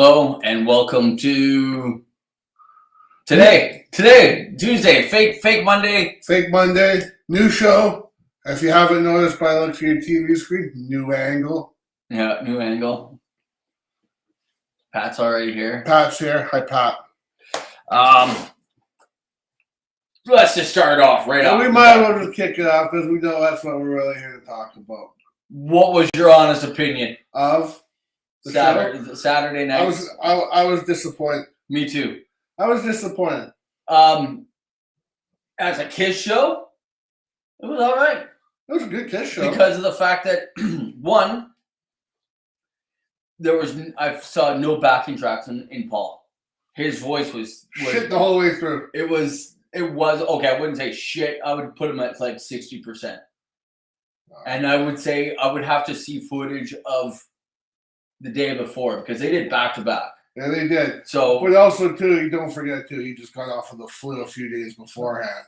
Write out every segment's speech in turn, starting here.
Hello and welcome to today, Tuesday, fake Monday. Fake Monday, new show. If you haven't noticed by looking at your TV screen, new angle. Yeah, new angle. Pat's already here. Pat's here. Hi, Pat. Let's just start off right off. We might as well just kick it off because we know that's what we're really here to talk about. What was your honest opinion of the Saturday night? I was disappointed. Me too. I was disappointed. As a Kiss show, it was all right. It was a good Kiss show because of the fact that one, I saw no backing tracks in Paul. His voice was shit the whole way through. It was okay. I wouldn't say shit. I would put him at like 60%. And I would say I would have to see footage of the day before because they did back to back. Yeah, they did. So, but also too, you don't forget too, he just got off of the flu a few days beforehand.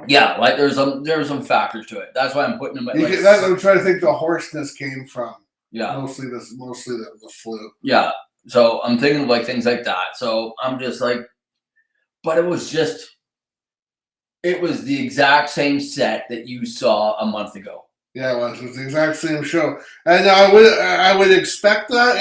Yeah, like there's some factors to it. That's why I'm putting him at. I'm trying to think the hoarseness came from. Yeah, mostly the flu. Yeah, so I'm thinking of like things like that. So I'm just like, but it was the exact same set that you saw a month ago. Yeah, it was the exact same show, and I would expect that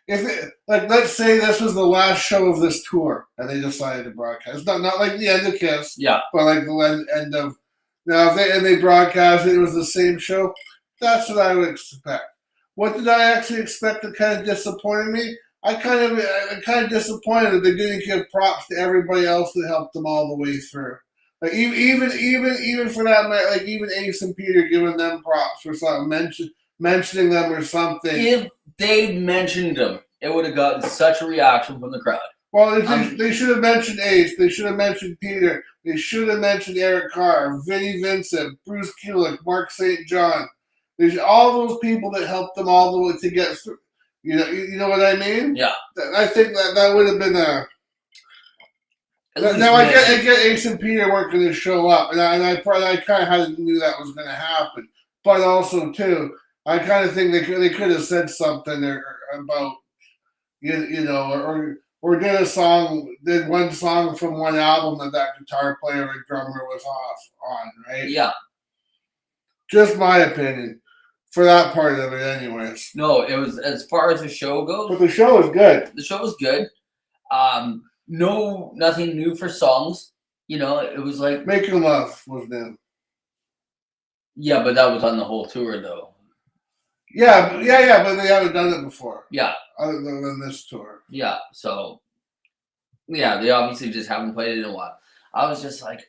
if it, like, let's say this was the last show of this tour and they decided to broadcast, not like the end of Kiss, yeah, but like the end of now if they broadcast it was the same show. That's what I would expect. What did I actually expect that kind of disappointed me? I'm kind of disappointed that they didn't give props to everybody else that helped them all the way through. Like even for that, like even Ace and Peter giving them props for something, mentioning them or something. If they mentioned them, it would have gotten such a reaction from the crowd. Well, they should have mentioned Ace. They should have mentioned Peter. They should have mentioned Eric Carr, Vinnie Vincent, Bruce Kulick, Mark St. John. All those people that helped them all the way to get through. You know what I mean? Yeah. I think that would have been a. Now I get Ace and Peter weren't going to show up, and I kind of knew that was going to happen. But also too, I kind of think they could have said something about or did one song from one album that guitar player or drummer was off on, right? Yeah. Just my opinion. For that part of it, anyways. No, it was as far as the show goes. But the show was good. The show was good. Nothing new for songs. It was like Making Love was new. Yeah, but that was on the whole tour, though. Yeah, but they haven't done it before. Yeah. Other than this tour. Yeah, so yeah, they obviously just haven't played it in a while. I was just like.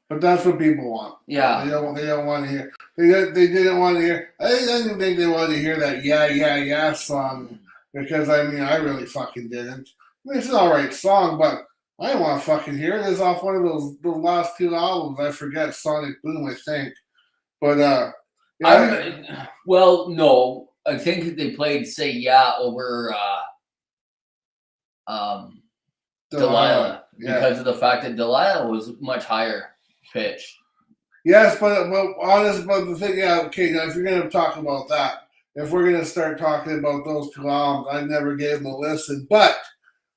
But that's what people want. Yeah. They don't want to hear. They didn't want to hear. I didn't think they wanted to hear that yeah song because I really fucking didn't. It's an alright song, but I didn't want to fucking hear it. It's off one of those last two albums. I forget Sonic Boom, I think. But yeah. Well, no, I think they played "Say Yeah" over Delilah because of the fact that Delilah was much higher pitch. Yes, but the thing, okay. Now, if you're going to talk about that, if we're going to start talking about those two albums, I never gave them a listen. But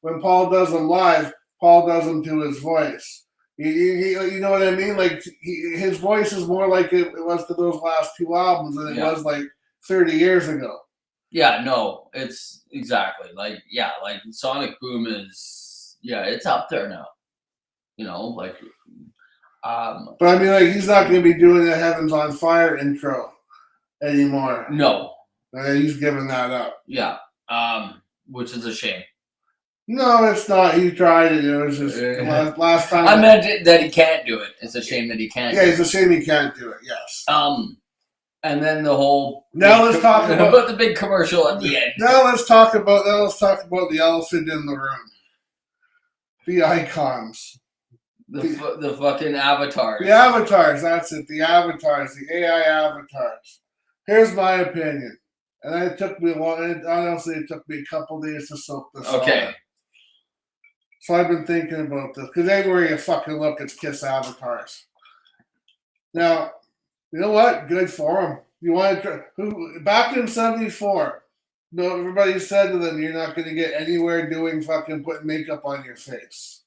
when Paul does them live, Paul does them to his voice. You know what I mean? Like his voice is more like it was to those last two albums than it was like 30 years ago. Yeah, no, it's exactly like Sonic Boom is it's up there now. But he's not going to be doing the Heaven's on Fire intro anymore. No. He's giving that up. Yeah. Which is a shame. No, it's not. He tried it. It was just last time. I meant that he can't do it. It's a shame that he can't. Yeah, it's a shame he can't do it. Yes. And then the whole. Now let's talk about the big commercial at the end. Now let's talk about the elephant in the room. The icons. The fucking avatars. The avatars. That's it. The avatars. The AI avatars. Here's my opinion, and it took me honestly, it took me a couple days to soak this up. Okay. So I've been thinking about this because everywhere you fucking look, it's Kiss avatars. Now, you know what? Good for them. You want to who back in '74? No, everybody said to them, "You're not going to get anywhere doing fucking putting makeup on your face,"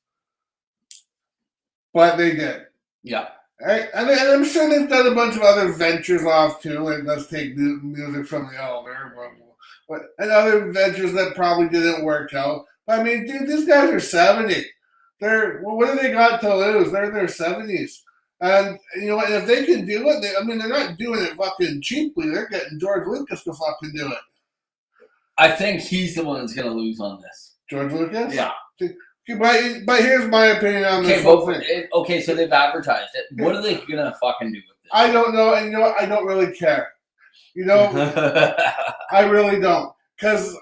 but they did. Yeah. Right? And I'm sure they've done a bunch of other ventures off too, like let's take music from the Elder, and other ventures that probably didn't work out. I mean, dude, these guys are 70. What do they got to lose? They're in their 70s. And you know what? If they can do it, they're not doing it fucking cheaply. They're getting George Lucas to fucking do it. I think he's the one that's going to lose on this. George Lucas? Yeah. But here's my opinion on this whole thing. Okay, so they've advertised it. What are they going to fucking do with this? I don't know. And you know what? I don't really care. You know, I really don't. Because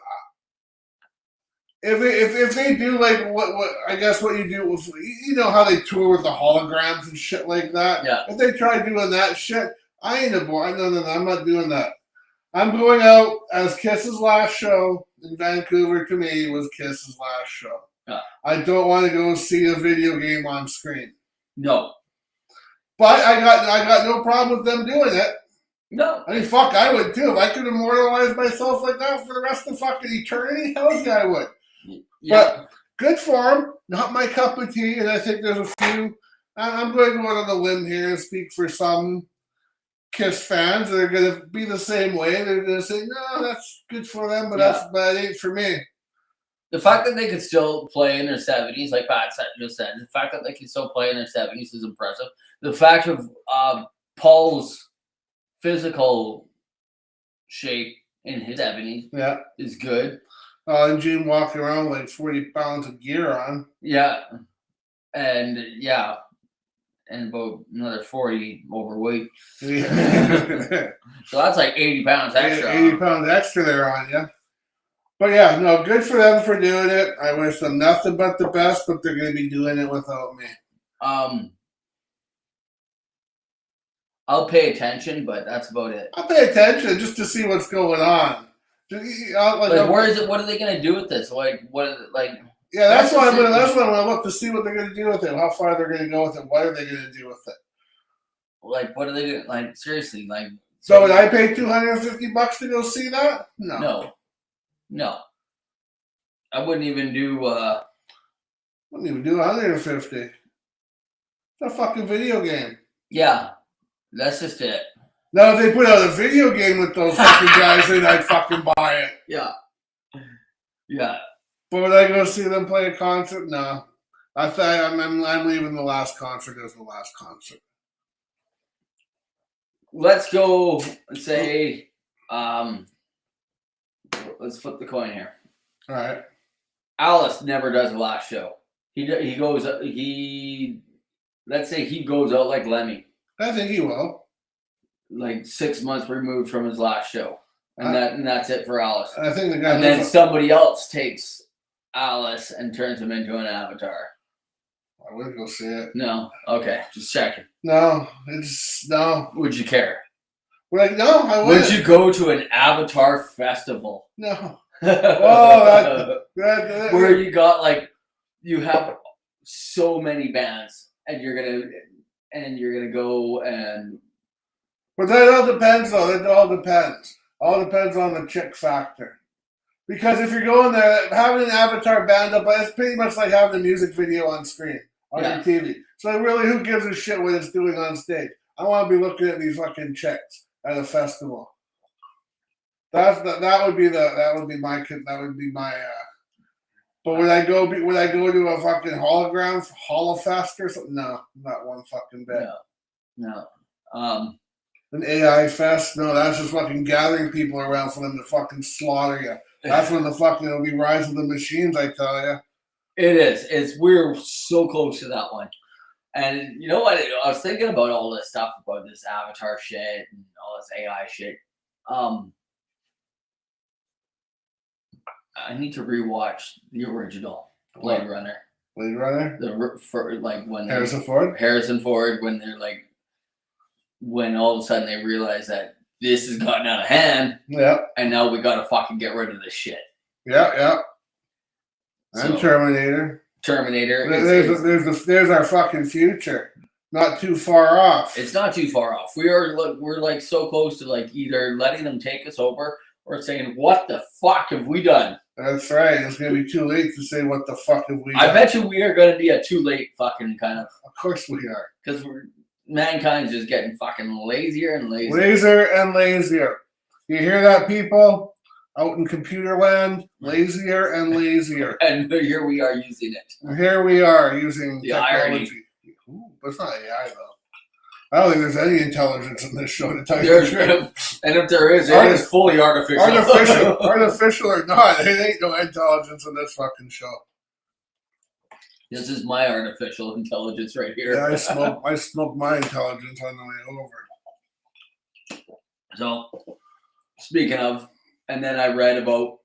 if they do like what I guess what you do with, you know how they tour with the holograms and shit like that. Yeah. If they try doing that shit, I ain't a boy. No, I'm not doing that. I'm going out as Kiss's last show in Vancouver. To me, was Kiss's last show. Yeah. I don't want to go see a video game on screen. No. But I got no problem with them doing it. No. I mean, fuck, I would too. If I could immortalize myself like that for the rest of fucking eternity, hell yeah, I would. Yeah. But good for them. Not my cup of tea. And I think there's a few. I'm going to go out on a limb here and speak for some Kiss fans that are going to be the same way. They're going to say, no, that's good for them, but that ain't for me. The fact that they could still play in their 70s, like Pat just said, the fact that they can still play in their 70s is impressive. The fact of Paul's physical shape in his 70s is good. And Gene walking around with like 40 pounds of gear on. Yeah. And about another 40 overweight. Yeah. So that's like 80 pounds extra. 80 pounds extra there on you. But yeah, no, good for them for doing it. I wish them nothing but the best, but they're going to be doing it without me. I'll pay attention, but that's about it. I'll pay attention just to see what's going on. Where is it? What are they going to do with this? Like, Yeah, that's why I'm going to look to see what they're going to do with it. How far they're going to go with it. What are they going to do with it? Like, what are they going to, like, seriously, like. So would I pay $250 to go see that? No. I wouldn't even do, wouldn't even do $150. It's a fucking video game. Yeah. That's just it. Now, if they put out a video game with those fucking guys, then I'd fucking buy it. Yeah. Yeah. But would I go see them play a concert? No. I thought I'm leaving the last concert as the last concert. Let's go and say, let's flip the coin here. All right. Alice never does a last show. Let's say he goes out like Lemmy. I think he will. Like 6 months removed from his last show. And that's it for Alice. I think the guy. And then somebody else takes Alice and turns him into an avatar. I wouldn't go see it. No. Okay. Just checking. No. Would you care? No, I wouldn't. Would you go to an avatar festival? No. Where you have so many bands and you're gonna go and. But that all depends, though. It all depends. All depends on the chick factor. Because if you're going there, having an avatar band up, it's pretty much like having a music video on screen on your TV. So really, who gives a shit what it's doing on stage? I want to be looking at these fucking chicks at a festival. That would be my. But would I go to a fucking hologram holofest or something? No, not one fucking bit. No. An AI fest? No, that's just fucking gathering people around for them to fucking slaughter you. That's when it'll be Rise of the Machines, I tell you. It is. We're so close to that one. And you know what? I was thinking about all this stuff about this avatar shit and all this AI shit. I need to rewatch the original Blade Runner. Blade Runner? Harrison Ford, when they're like, when all of a sudden they realize that this has gotten out of hand. Yeah. And now we gotta fucking get rid of this shit. Yeah. And Terminator. Terminator. There's our fucking future. not too far off. It's not too far off. We're like so close to like either letting them take us over or saying, "What the fuck have we done?" That's right. It's gonna be too late to say what the fuck have we done. I bet you we are gonna be a too late fucking kind of. Of course we are. Because mankind's just getting fucking lazier and lazier. Lazier and lazier. You hear that, people? Out in computer land, lazier and lazier. And here we are using it. And here we are using The technology. irony. Ooh, but it's not AI though. I don't think there's any intelligence in this show to tell you the truth. And if there is, it is fully artificial. Artificial or not, there ain't no intelligence in this fucking show. This is my artificial intelligence right here. Yeah, I smoke my intelligence on the way over. So, speaking of, and then I read about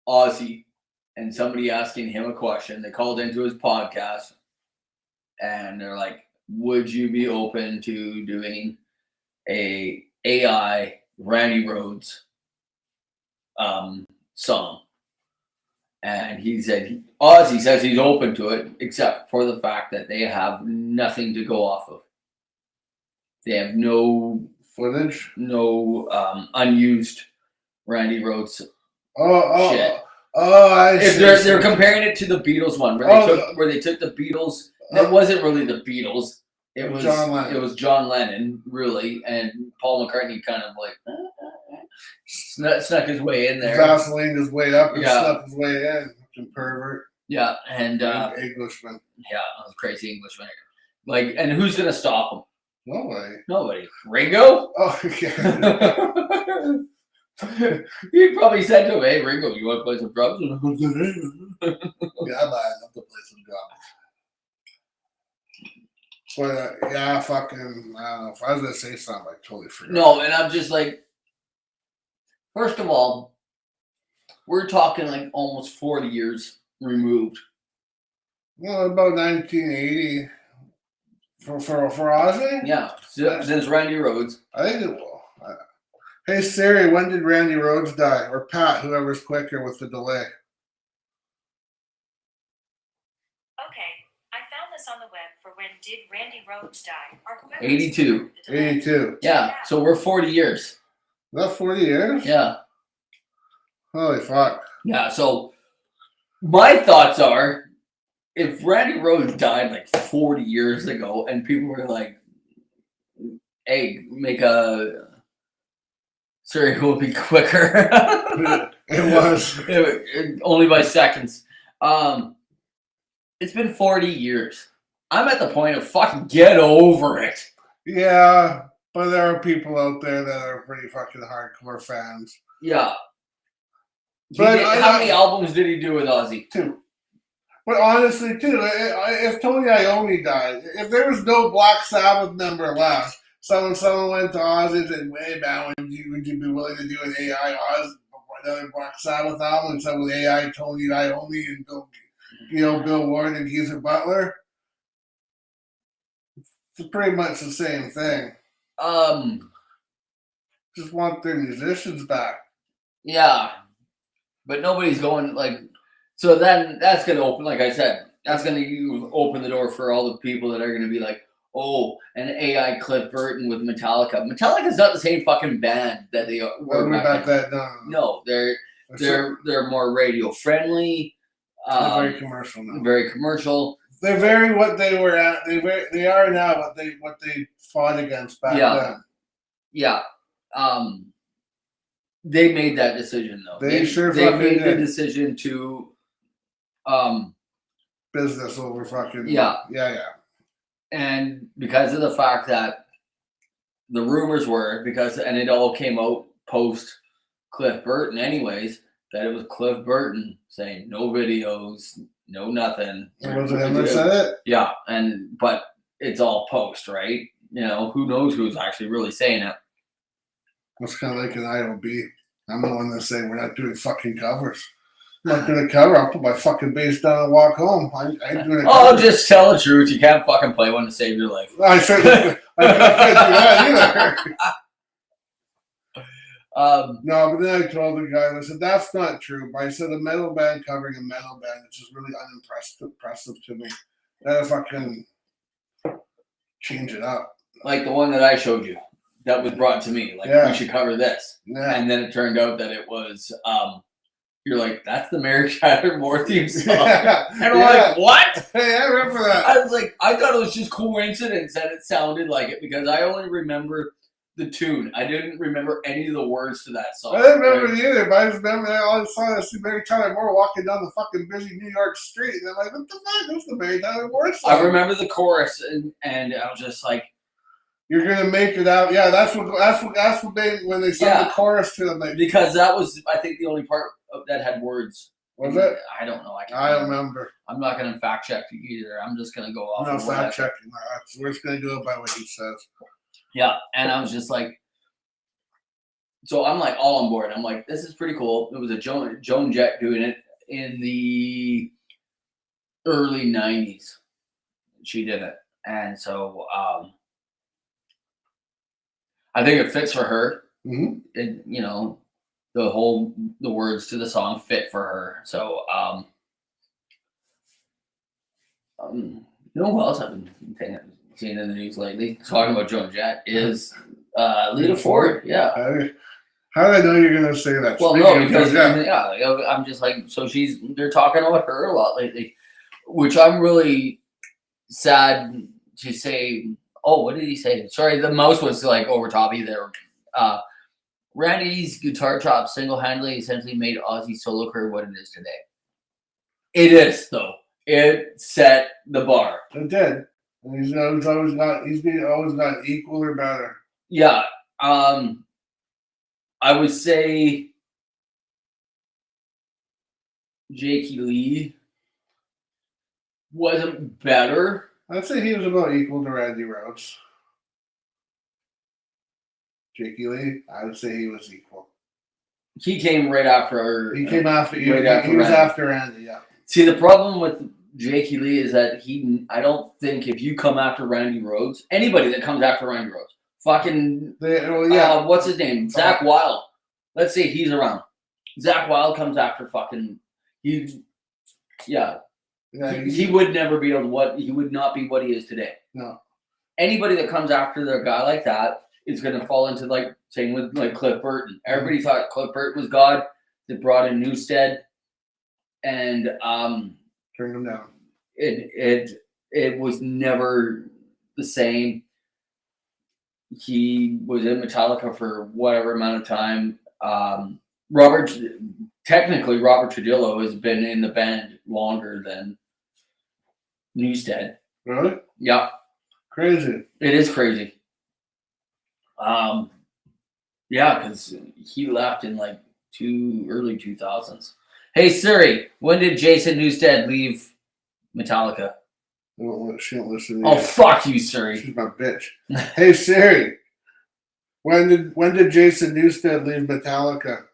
Ozzy and somebody asking him a question. They called into his podcast and they're like, would you be open to doing a AI Randy Rhoads song? And he said, Ozzy says he's open to it, except for the fact that they have nothing to go off of. They have no footage, no unused Randy Rhoads shit. I see. If they're comparing it to the Beatles one, where they took the Beatles. It wasn't really the Beatles. It was John Lennon. It was John Lennon, really, and Paul McCartney kind of like snuck his way in there. Vaseline his way up and snuck his way in. Fucking pervert. Yeah, and Englishman. Yeah, crazy Englishman. Like, and who's gonna stop him? Nobody. Ringo? Oh yeah. He probably said to him, "Hey, Ringo, you want to play some drums?" Yeah, man, I'd love to play some drums. But yeah, fucking, I don't know. If I was gonna say something, I totally forgot. No, and I'm just like, first of all, we're talking like almost 40 years removed. Well, about 1980 for Ozzy. Yeah, since Randy Rhoads. I think it will. Hey Siri, when did Randy Rhoads die? Or Pat, whoever's quicker with the delay. On the web for when did Randy Rhoads die? 82. 82. Yeah, so we're 40 years. Not 40 years? Yeah. Holy fuck. Yeah, so my thoughts are, if Randy Rhoads died like 40 years ago and people were like, hey, make a... Sorry, it will be quicker. It was. Only by seconds. It's been 40 years. I'm at the point of fucking get over it. Yeah, but there are people out there that are pretty fucking hardcore fans. Yeah. But how many albums did he do with Ozzy? 2. But honestly, too, if Tony Iommi died, if there was no Black Sabbath member left, someone went to Ozzy and said, "Hey man, would you be willing to do an AI Ozzy, another Black Sabbath album instead with AI Tony Iommi and Bill Ward and Geezer Butler?" It's pretty much the same thing. Just want their musicians back. Yeah. But nobody's going like, so then that's going to open, like I said, that's going to open the door for all the people that are going to be like, oh, an AI Cliff Burton with Metallica. Metallica's not the same fucking band that they were back then. No, they're more radio friendly. They're very commercial now. Very commercial. They're very what they were at. They are now what they fought against back then. Yeah. They made that decision though. They made the decision to business over fucking yeah. And because of the fact that the rumors were and it all came out post Cliff Burton anyways, that it was Cliff Burton saying no videos, no nothing. Was it him that said it? Yeah, but it's all post, right? Who knows who's actually really saying it. It's kind of like an IOB. I'm the one that's saying we're not doing fucking covers. I'm not doing a cover. I'll put my fucking bass down and walk home. I ain't doing a cover. Just tell the truth. You can't fucking play one to save your life. I certainly I can't do that either. No, but then I told the guy, I said, that's not true. But I said, a metal band covering a metal band, it's just really unimpressive to me. That fucking, Change it up. Like the one that I showed you that was brought to me. Like, Yeah. we should cover this. Yeah. And then it turned out that it was, you're like, that's the Mary Tyler Moore theme song. Yeah. And I'm like, what? Hey, I remember that. I was like, I thought it was just coincidence that it sounded like it because I only remember the tune. I didn't remember any of the words to that song. I didn't remember it either, but I just remember that all I saw is Mary Tyler Moore walking down the fucking busy New York street. And I'm like, what the fuck? That's the Mary Tyler Moore song. I remember the chorus, and I was just like, You're gonna make it out. Yeah, that's what they when they sung the chorus to them. Because that was, I think, the only part that had words. Was it? I don't know. I don't remember. I'm not going to fact check you either. I'm just going to go off. No of fact checking. We're just gonna go by what he says. Yeah, and I was just like, so I'm like all on board. I'm like, this is pretty cool. It was a Joan Jett doing it in the early '90s. She did it, and so I think it fits for her. Mm-hmm. It, you know, the words to the song fit for her. So you know who else I've been seeing in the news lately talking about Joan Jett is Lita Ford. Yeah. How did I know you're gonna say that? Well, no, because I'm just like, so they're talking about her a lot lately, which I'm really sad to say. Oh, what did he say? Sorry, the mouse was like over top of you there. Randy's guitar chops single-handedly essentially made Ozzy's solo career what it is today. It is, though. It set the bar. It did. And he's always got equal or better. Yeah. I would say Jakey Lee wasn't better. I'd say he was about equal to Randy Rhoads. Jakey Lee, I would say he was equal. He came right after. He came after. He was Randy. after Randy. Yeah. See, the problem with Jakey Lee is that I don't think if you come after Randy Rhoads, anybody that comes after Randy Rhoads, fucking, what's his name? Zach Wilde. Let's say he's around. Zach Wilde comes after fucking, he would never be he would not be what he is today. No. Anybody that comes after a guy like that is going to fall into like, same with like Cliff Burton. Everybody thought Cliff Burton was God. They brought in Newstead and turned him down. It was never the same. He was in Metallica for whatever amount of time. Robert Trujillo has been in the band longer than Newstead. Really? Yeah. Crazy. It is crazy. Yeah, because he left in like early 2000s. Hey Siri, when did Jason Newsted leave Metallica? She don't listen to me. Oh, fuck you, Siri. She's my bitch. Hey Siri, when did Jason Newsted leave Metallica?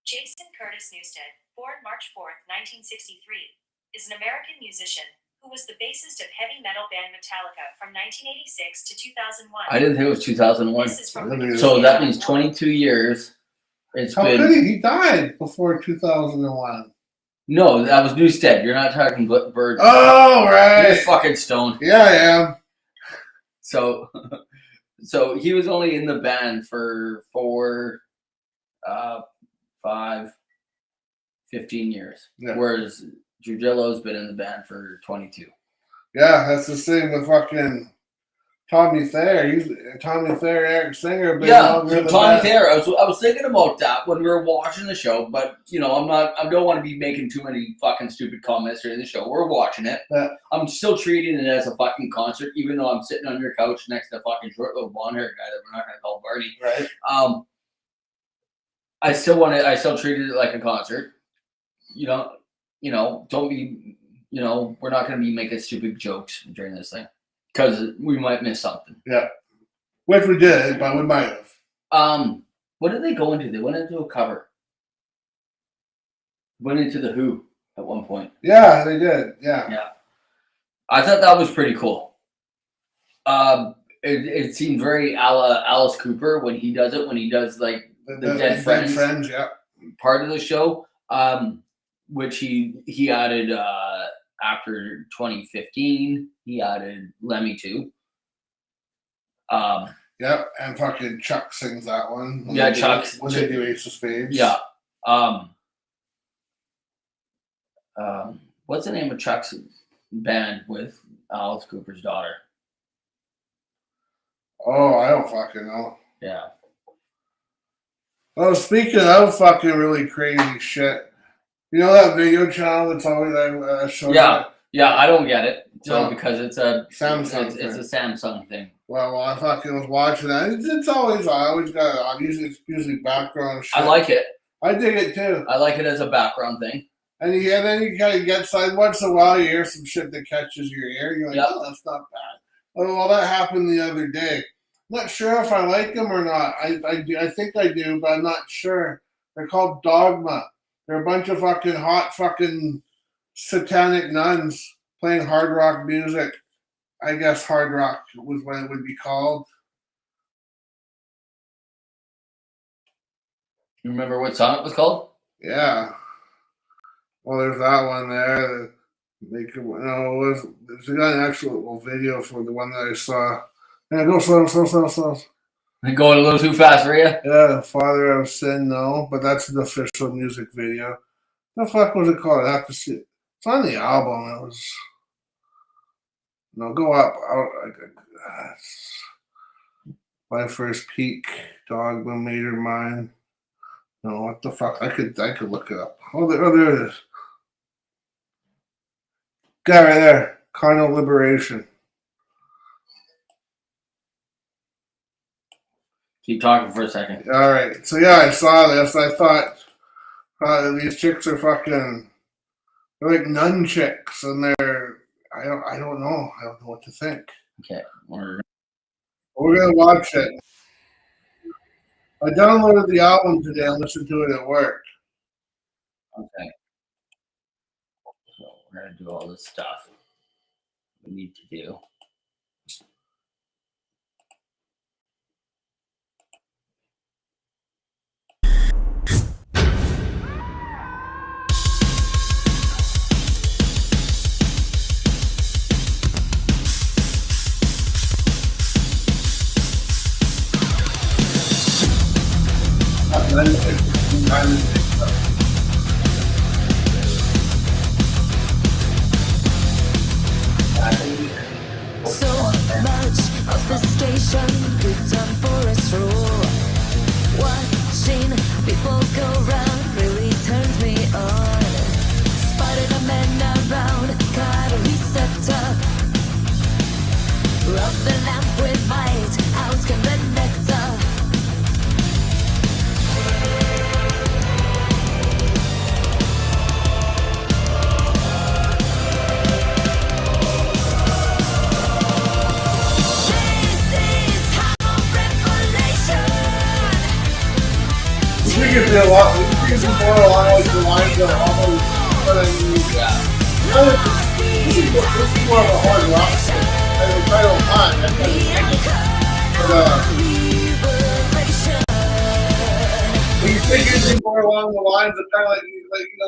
Jason Curtis Newsted, born March 4th, 1963, is an American musician who was the bassist of heavy metal band Metallica from 1986 to 2001. I didn't think it was 2001. This is from so that means 22 years. How could he? He died before 2001. No, that was Newstead. You're not talking Bird. Oh, right. You're fucking stoned. Yeah, I am. So he was only in the band for 15 years. Yeah. Whereas Trujillo's been in the band for 22. Yeah, that's the same with fucking Tommy Thayer. Tommy Thayer, Eric Singer. Tommy Thayer. I was thinking about that when we were watching the show, but I don't want to be making too many fucking stupid comments during the show. We're watching it. Yeah. I'm still treating it as a fucking concert, even though I'm sitting on your couch next to a fucking short little blonde haired guy that we're not gonna call Barney. Right. I still treated it like a concert. Don't be, we're not going to be making stupid jokes during this thing because we might miss something. Yeah. Which we did, but we might have. What did they go into? They went into a cover. Went into the Who at one point. Yeah, they did. Yeah. Yeah. I thought that was pretty cool. It seemed very a la Alice Cooper when he does it, when he does like the Dead Friends, yeah, part of the show. Which he added after 2015, he added Lemmy to. Yep, and fucking Chuck sings that one. Yeah, Chuck. When they do Ace of Spades. Yeah. What's the name of Chuck's band with Alice Cooper's daughter? Oh, I don't fucking know. Yeah. Oh, speaking of fucking really crazy shit, you know that video channel that's always showing? Yeah, I don't get it. So No. because it's a Samsung it's a Samsung thing. Well, I fucking was watching that. It's always I always got it on. Usually it's usually background shit. I like it. I dig it too. I like it as a background thing. And then you kind of get side once in a while. You hear some shit that catches your ear. You're like, Yep. oh, that's not bad. Oh, well, that happened the other day. Not sure if I like them or not. I think I do, but I'm not sure. They're called Dogma. They're a bunch of fucking hot fucking satanic nuns playing hard rock music. I guess hard rock was what it would be called. You remember what song it was called? Yeah. Well, there's that one there. It's got an actual video for the one that I saw. Yeah, go slow. Going a little too fast for you? Yeah, Father of Sin, no, but that's the official music video. The fuck was it called? I have to see it. It's on the album. It was. No, go up. My first peak. Dogma made her mine. No, what the fuck? I could look it up. Oh, there it is. Guy right there. Carnal Liberation. Keep talking for a second. All right. So yeah, I saw this. I thought these chicks are fucking. They're like nun chicks, and they're. I don't know. I don't know what to think. Okay. We're gonna watch it. I downloaded the album today and listened to it at work. Okay. So we're gonna do all this stuff we need to do. So much of the station good time for a stroll. Watching people go round really turns me on. Spotted a man around, got a receptor. Rub the lamp with light, out can the nectar. We could do a lot. We could do more along the lines of almost. But I mean, this is more of a hard rock thing. And it's right on time. But when you think anything more along the lines of kind of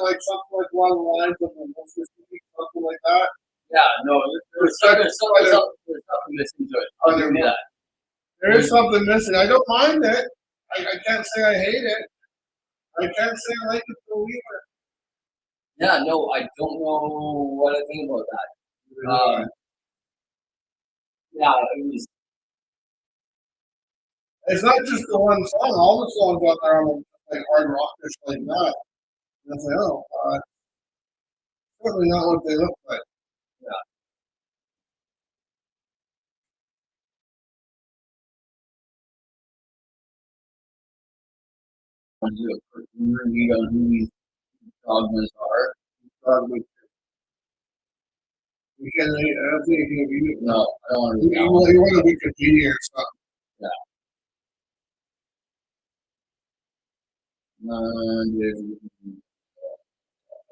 like something like along the lines of something like that. Yeah, no, there's something missing to it. I'll give you that. There is something missing. I don't mind it. I can't say I hate it. I can't say I like it though either. Yeah, no, I don't know what I think about that. Yeah, it was. It's not just the one song. All the songs on there are like hard rockish like that. And I say, oh, certainly not what they look like. Want to do a quick review on who these dogmas are. Probably. You can. I don't think you can read it. No, I don't want to You read that one. want to Wikipedia or something.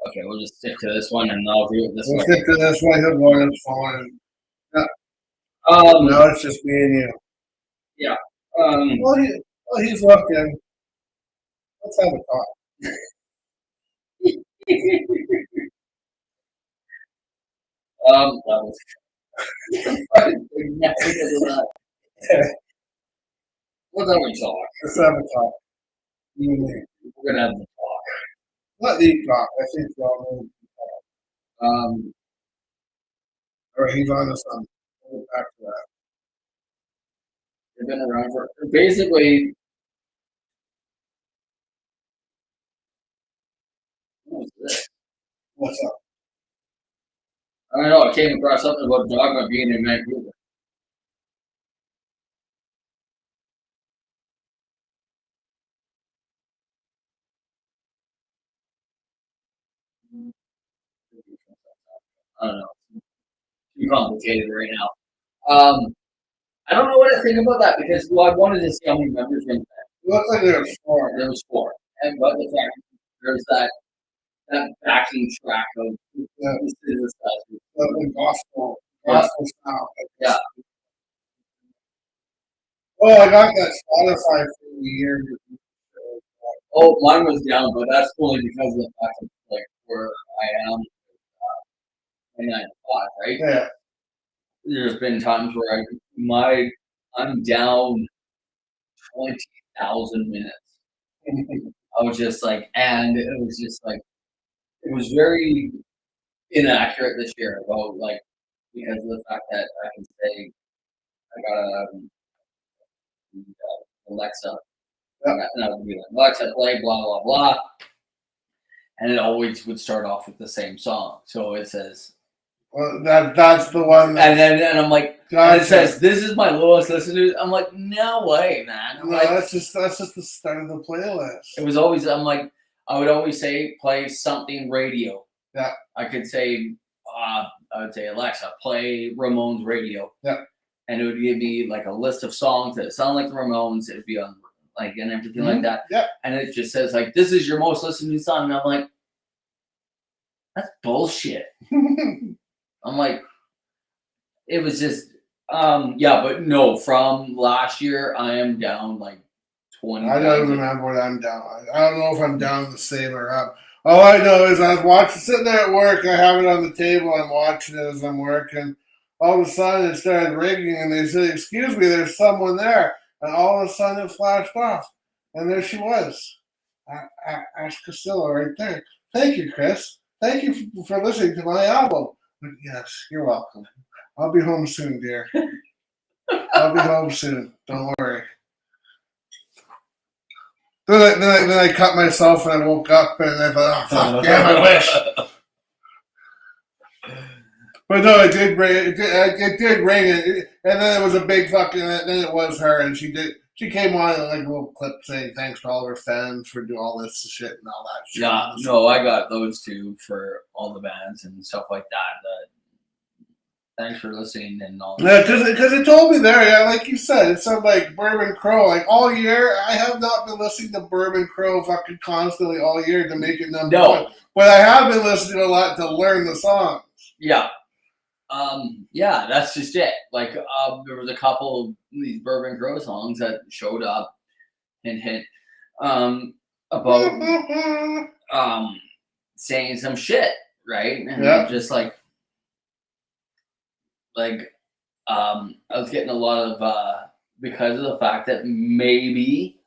Okay, we'll just stick to this one and I'll do it this We'll way. stick to this one. He'll go on his phone. Now it's just me and you. Yeah. Well, he's looking. Let's have a talk. That was fucking What's up, we talk? Let's have a talk. You and me. We're gonna have to talk. Not the talk. I think we all know. Um, All right, he's on to something. We'll get back to that. they've been around for basically. What was this? What's up? I don't know. I came across something about Dogma being in Vancouver. I don't know. Too complicated right now. I don't know what to think about that because I wanted to see how many members were in It looks like there's four. there was 4. And but the fact there's that backing track of Yeah. this is this guy's The gospel sound. Yeah. Oh, I got that Spotify for the year. Oh, mine was down, but that's only because of the fact of like where I am in 9 to 5, right? Yeah. There's been times where I'm down 20,000 minutes. I was just like, and it was just like, it was very inaccurate this year about like because of the fact that I can say I got a Alexa, and I would be like Alexa play blah blah blah, and it always would start off with the same song. So it says, Well, that's the one. and I'm like, and Gotcha. it says this is my lowest listeners. I'm like, no way, man. I'm No, like, that's just the start of the playlist. it was always, I'm like, I would always say play something radio. Yeah. I could say, I would say Alexa play Ramones radio. Yeah. And it would give me like a list of songs that sound like the Ramones. It'd be on like and everything like that. Yeah. And it just says like this is your most listened to song. And I'm like, that's bullshit. I'm like, it was just yeah, but no, from last year I am down like 20. I don't remember what I'm down. I don't know if I'm down the same or up. All I know is I was sitting there at work. I have it on the table. I'm watching it as I'm working. All of a sudden, it started ringing, and they said, "Excuse me, there's someone there." And all of a sudden, it flashed off, and there she was, Ash Castillo, right there. Thank you, Chris. Thank you for listening to my album. Yes, you're welcome. I'll be home soon, dear. I'll be home soon. Don't worry. Then I cut myself and I woke up and I thought, oh, fuck, damn, I wish. But no, it did ring. It did ring, and then it was a big fucking. Then it was her, and she came on in like a little clip saying thanks to all her fans for doing all this shit and all that shit. Yeah, no, I got those too for all the bands and stuff like that. Thanks for listening and all. Yeah, because it told me there, yeah, like you said, it sounded like Bourbon Crow. Like all year, I have not been listening to Bourbon Crow fucking constantly all year to make it number one. But I have been listening a lot to learn the songs. Yeah. Yeah, that's just it. Like, there was a couple of these Bourbon Crow songs that showed up, hint, about saying some shit, right? And Yeah. just like I was getting a lot of because of the fact that maybe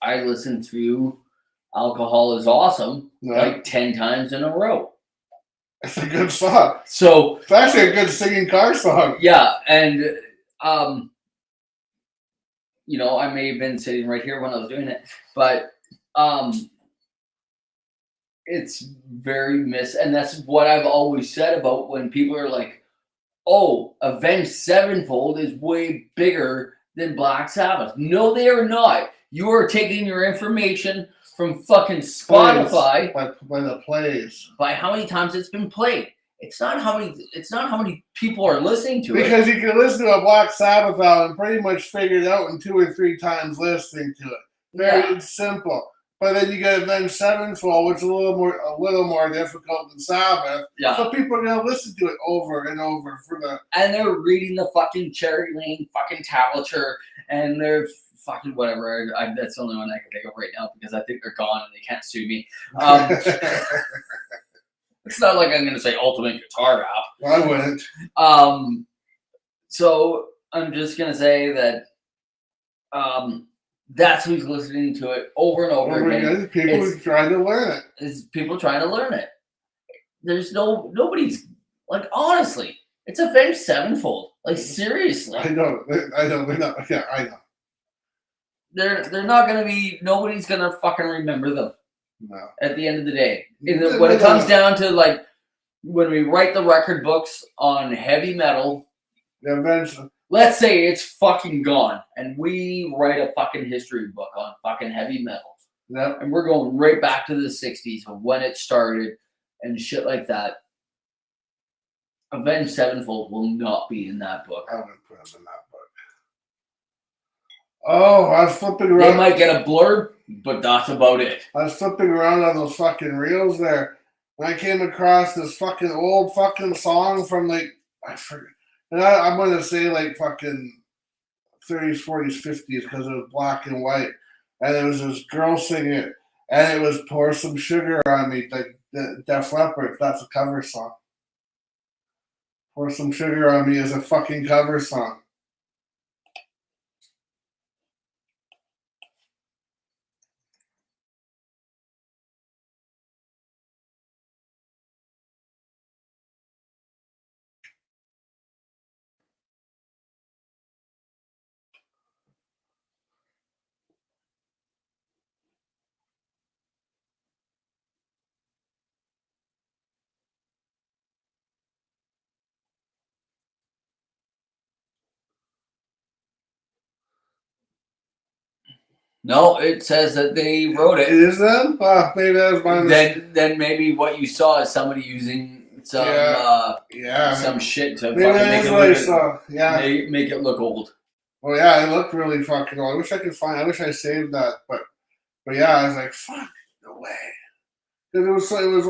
I listened to Alcohol is Awesome like 10 times in a row. It's a good song. So it's actually a good singing car song. Yeah, and you know, I may have been sitting right here when I was doing it, but it's very and that's what I've always said about when people are like, oh, Avenged Sevenfold is way bigger than Black Sabbath. No, they are not. You are taking your information from fucking Spotify by the plays, by how many times it's been played. It's not how many people are listening to it. Because you can listen to a Black Sabbath album and pretty much figure it out in 2 or 3 times listening to it. Very simple. But then you get Avenged Sevenfold, which is a little more difficult than Sabbath. Yeah. So people are gonna listen to it over and over and they're reading the fucking Cherry Lane fucking tablature, and they're fucking whatever. That's the only one I can think of right now because I think they're gone and they can't sue me. It's not like I'm going to say ultimate guitar rap. I wouldn't. So I'm just going to say that that's who's listening to it over and over again. People trying to learn it. Is people trying to learn it. There's nobody's, like, honestly, it's Avenged Sevenfold. Like, seriously. I know. They're not. Yeah, I know. They're not going to be, nobody's going to fucking remember them. No. At the end of the day. When it comes down to, like, when we write the record books on heavy metal, eventually, let's say it's fucking gone, and we write a fucking history book on fucking heavy metal. Yep. And we're going right back to the 60s of when it started and shit like that. Avenged Sevenfold will not be in that book. I wouldn't put them in that book. Oh, I was flipping around. They might get a blurb, but that's about it. I was flipping around on those fucking reels there, and I came across this fucking old fucking song from, like, I forget. And I'm going to say, like, fucking 30s, 40s, 50s, because it was black and white. And it was this girl singing it, and it was Pour Some Sugar on Me, like the Def Leppard. That's a cover song. Pour Some Sugar on Me is a fucking cover song. No, it says that they wrote it. It is them? Maybe that was my mistake. Then maybe what you saw is somebody using some some shit to maybe fucking make it look old. Well, yeah, it looked really fucking old. I wish I could find. I wish I saved that, but yeah, I was like, fuck, no way. Because it was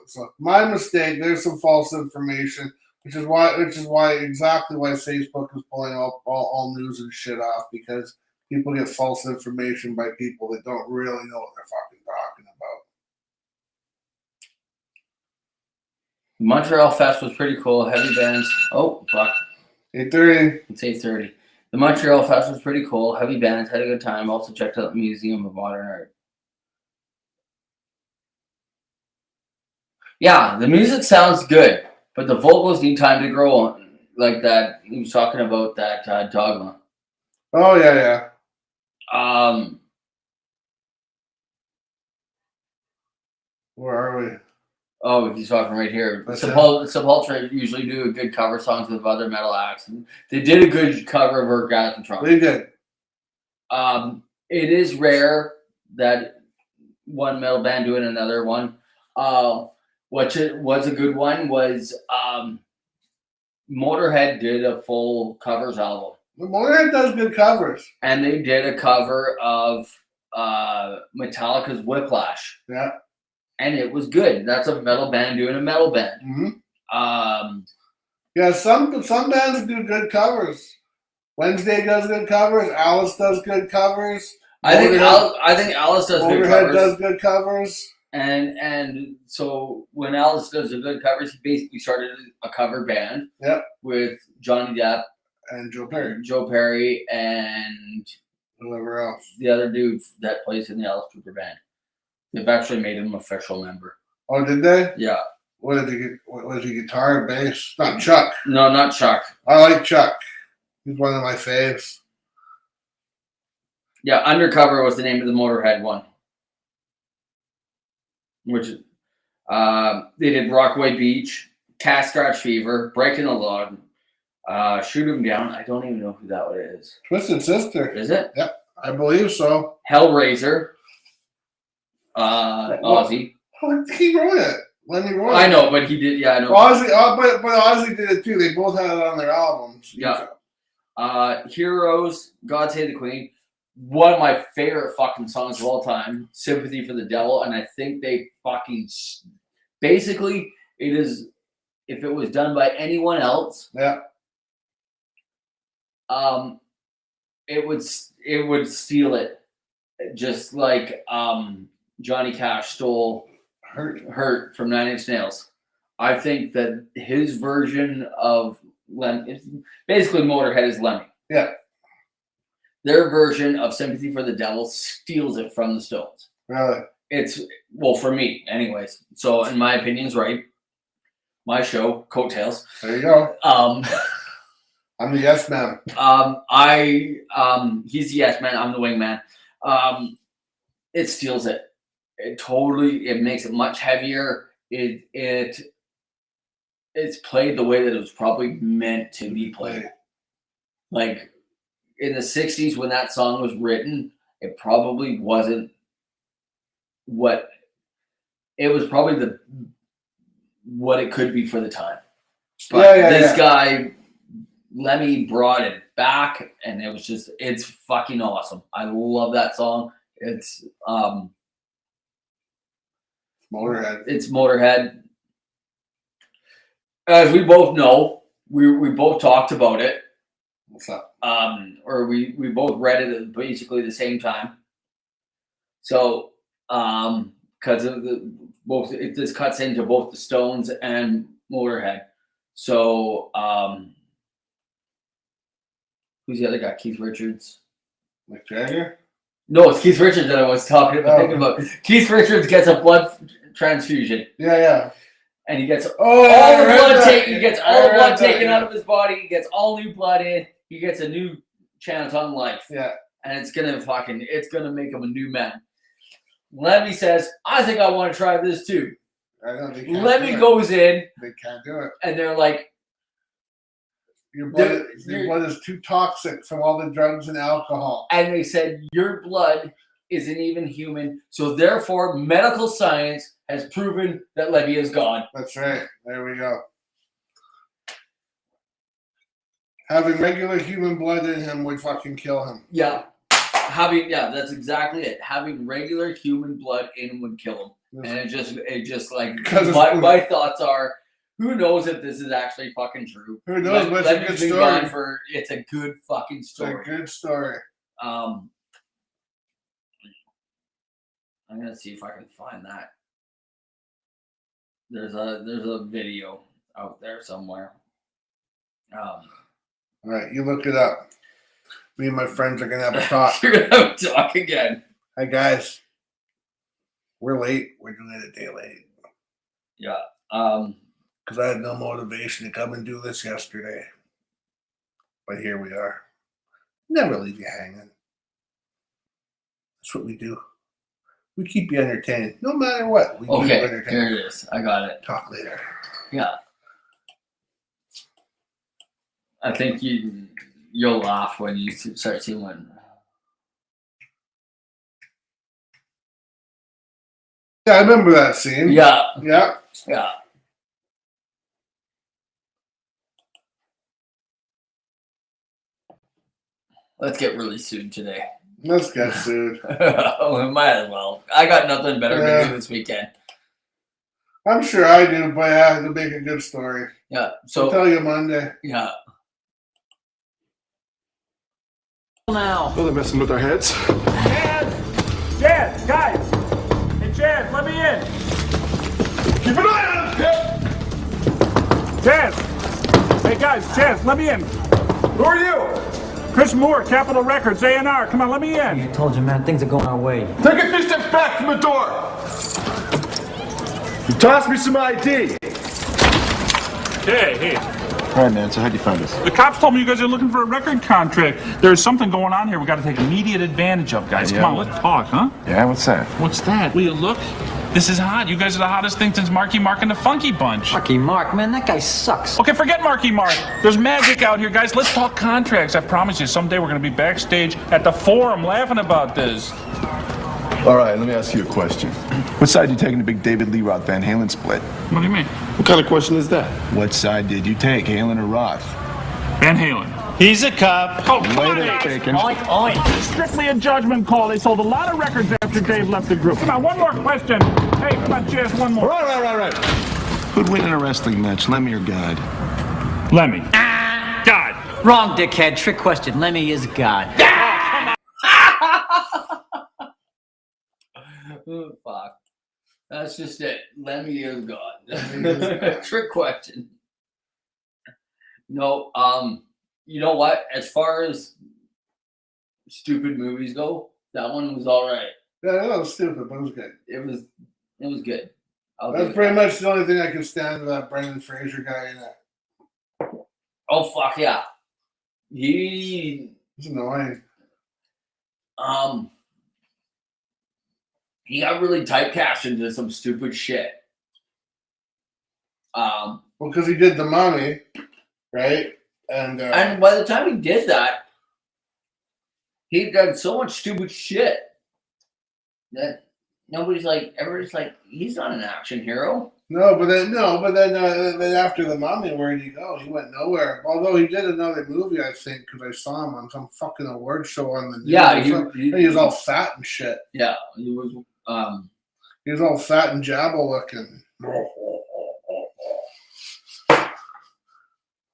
so my mistake. There's some false information, which is why exactly why Facebook is pulling up all news and shit off, because people get false information by people that don't really know what they're fucking talking about. Montreal Fest was pretty cool. Heavy bands. Oh, fuck. 8:30. It's 8:30. The Montreal Fest was pretty cool. Heavy bands, had a good time. Also checked out the Museum of Modern Art. Yeah, the music sounds good, but the vocals need time to grow on. Like that, he was talking about that Dogma. Oh, yeah. Where are we? Oh, he's talking right here. That's Sepultura usually do good cover songs with other metal acts. And they did a good cover of Orgasmatron. They did. It is rare that one metal band doing another one. What was a good one was Motorhead did a full covers album. Motorhead does good covers. And they did a cover of Metallica's Whiplash. Yeah. And it was good. That's a metal band doing a metal band. Mm-hmm. Yeah, some bands do good covers. Wednesday does good covers. Alice does good covers. I think Alice does good covers. Motorhead does good covers. And so when Alice does a good covers, he basically started a cover band. Yep. With Johnny Depp and Joe Perry and whoever else. The other dude that plays in the Alice Cooper band. They've actually made him an official member. Oh, did they? Yeah. What did he get? Was he guitar, bass? Not Chuck. No, not Chuck. I like Chuck. He's one of my faves. Yeah, Undercover was the name of the Motorhead one. Which they did Rockaway Beach, Cat Scratch Fever, Breaking the Law, Shoot 'Em Down. I don't even know who that one is. Twisted Sister. Is it? Yep, I believe so. Hellraiser. Ozzy. He wrote it. Lenny wrote it. I know, but he did. Yeah, I know. Ozzy, but Ozzy did it too. They both had it on their albums. Yeah. Heroes, God Save the Queen. One of my favorite fucking songs of all time, Sympathy for the Devil, and I think they fucking basically it is, if it was done by anyone else, yeah, it would steal it, just like Johnny Cash stole Hurt from Nine Inch Nails. I think that his version of Lemmy, basically Motorhead is Lemmy. Yeah. Their version of Sympathy for the Devil steals it from the Stones. Really? It's, well, for me, anyways. So, in my opinion's right. My show, Coattails. There you go. I'm the yes man. He's the yes man. I'm the wingman. It steals it. It makes it much heavier. It's played the way that it was probably meant to be played. Like in the 60s when that song was written, it probably wasn't what it was probably what it could be for the time. But this guy, Lemmy, brought it back, and it's fucking awesome. I love that song. It's Motorhead. It's Motorhead. As we both know, we both talked about it. What's up? Or we both read it at basically the same time. So, because of this cuts into both the Stones and Motorhead. So, who's the other guy? Keith Richards. Mick Jagger? No, it's Keith Richards that I was thinking about. Keith Richards gets a blood transfusion. Yeah. And he gets all the blood taken out of his body. He gets all new blood in. He gets a new chance on life. Yeah. And it's gonna make him a new man. Lemmy says, I think I want to try this too. I know, Lemmy goes in. They can't do it. And they're like, your blood is too toxic from all the drugs and alcohol. And they said, your blood isn't even human. So therefore, medical science has proven that Lemmy is gone. That's right. There we go. Having regular human blood in him would fucking kill him. Yeah. That's exactly it. Having regular human blood in him would kill him. And it just like, my thoughts are, who knows if this is actually fucking true? Who knows? But it's a good story. It's a good fucking story. It's a good story. I'm gonna see if I can find that. There's a video out there somewhere. All right, you look it up. Me and my friends are gonna have a talk. You're gonna have a talk again. Hey guys, we're late. We're doing it a day late. Yeah. Because I had no motivation to come and do this yesterday, but here we are. Never leave you hanging. That's what we do. We keep you entertained, no matter what. We keep you entertained. Here it is. I got it. Talk later. Yeah. I think you'll laugh when you start seeing one. Yeah, I remember that scene. Yeah. Let's get really sued today. Let's get sued. We might as well. I got nothing better to do this weekend. I'm sure I do, but I have to make a good story. Yeah. So I'll tell you Monday. Yeah. Now. Oh, they're messing with our heads. Chaz, guys! Hey, Chaz, let me in! Keep an eye on him, Pip! Chaz! Hey, guys, Chaz, let me in! Who are you? Chris Moore, Capitol Records, A&R. Come on, let me in! I told you, man, things are going our way. Take a few steps back from the door! You toss me some ID! Hey. All right, man, so how'd you find us? The cops told me you guys are looking for a record contract. There's something going on here we got to take immediate advantage of, guys. Yeah. Come on, let's talk, huh? Yeah, what's that? What's that? Will you look? This is hot. You guys are the hottest thing since Marky Mark and the Funky Bunch. Marky Mark, man, that guy sucks. Okay, forget Marky Mark. There's magic out here, guys. Let's talk contracts. I promise you, someday we're going to be backstage at the Forum laughing about this. All right, let me ask you a question. What side you taking the big David Lee Roth Van Halen split? What do you mean? What kind of question is that? What side did you take, Halen or Roth? Van Halen. He's a cop. Oh, come on, Later, Dave. Taken. Strictly a judgment call. They sold a lot of records after Dave left the group. Come on, one more question. Hey, come on, Chaz, one more. Right. Who'd win in a wrestling match, Lemmy or God? Lemmy. God. Wrong, dickhead. Trick question. Lemmy is God. Oh, fuck. That's just it. Lemmy is God. Trick question. No, you know what? As far as stupid movies go, that one was all right. Yeah, that was stupid, but it was good. It was good. That's pretty much the only thing I can stand with that Brendan Fraser guy in it. Oh fuck yeah. He It's annoying. he got really typecast into some stupid shit. Well, because he did The Mummy, right? And by the time he did that, he done so much stupid shit that everybody's like, he's not an action hero. But then after The Mummy, where did he go? He went nowhere. Although he did another movie, I think, because I saw him on some fucking award show on the news. Yeah, he was all fat and shit. Yeah, he was. He was all fat and jabble looking.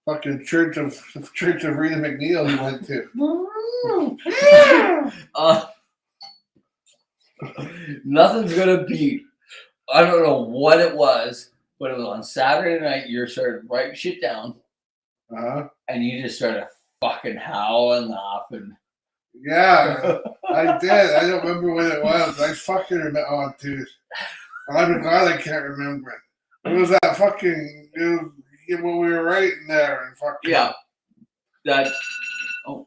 Fucking Church of Rita McNeil he went to. Nothing's gonna beat. I don't know what it was, but it was on Saturday night. You started writing shit down, and you just started fucking howling, laughing. Yeah, I did. I don't remember when it was. I fucking remember. Oh, dude, I'm glad I can't remember it. It was that fucking. When we were writing there and fucking. Yeah. That. Oh.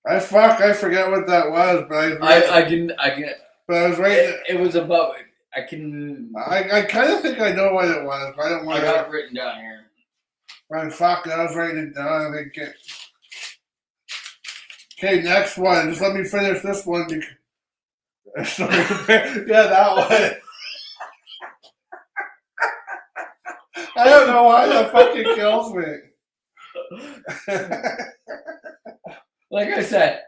I forget what that was, but I can. But I was writing. It was about. I can. I kind of think I know what it was, but I don't want to. I got it written down here. Man, fuck! I was writing it down. I think. Okay, next one. Just let me finish this one. Yeah, that one. I don't know why that fucking kills me. Like I said,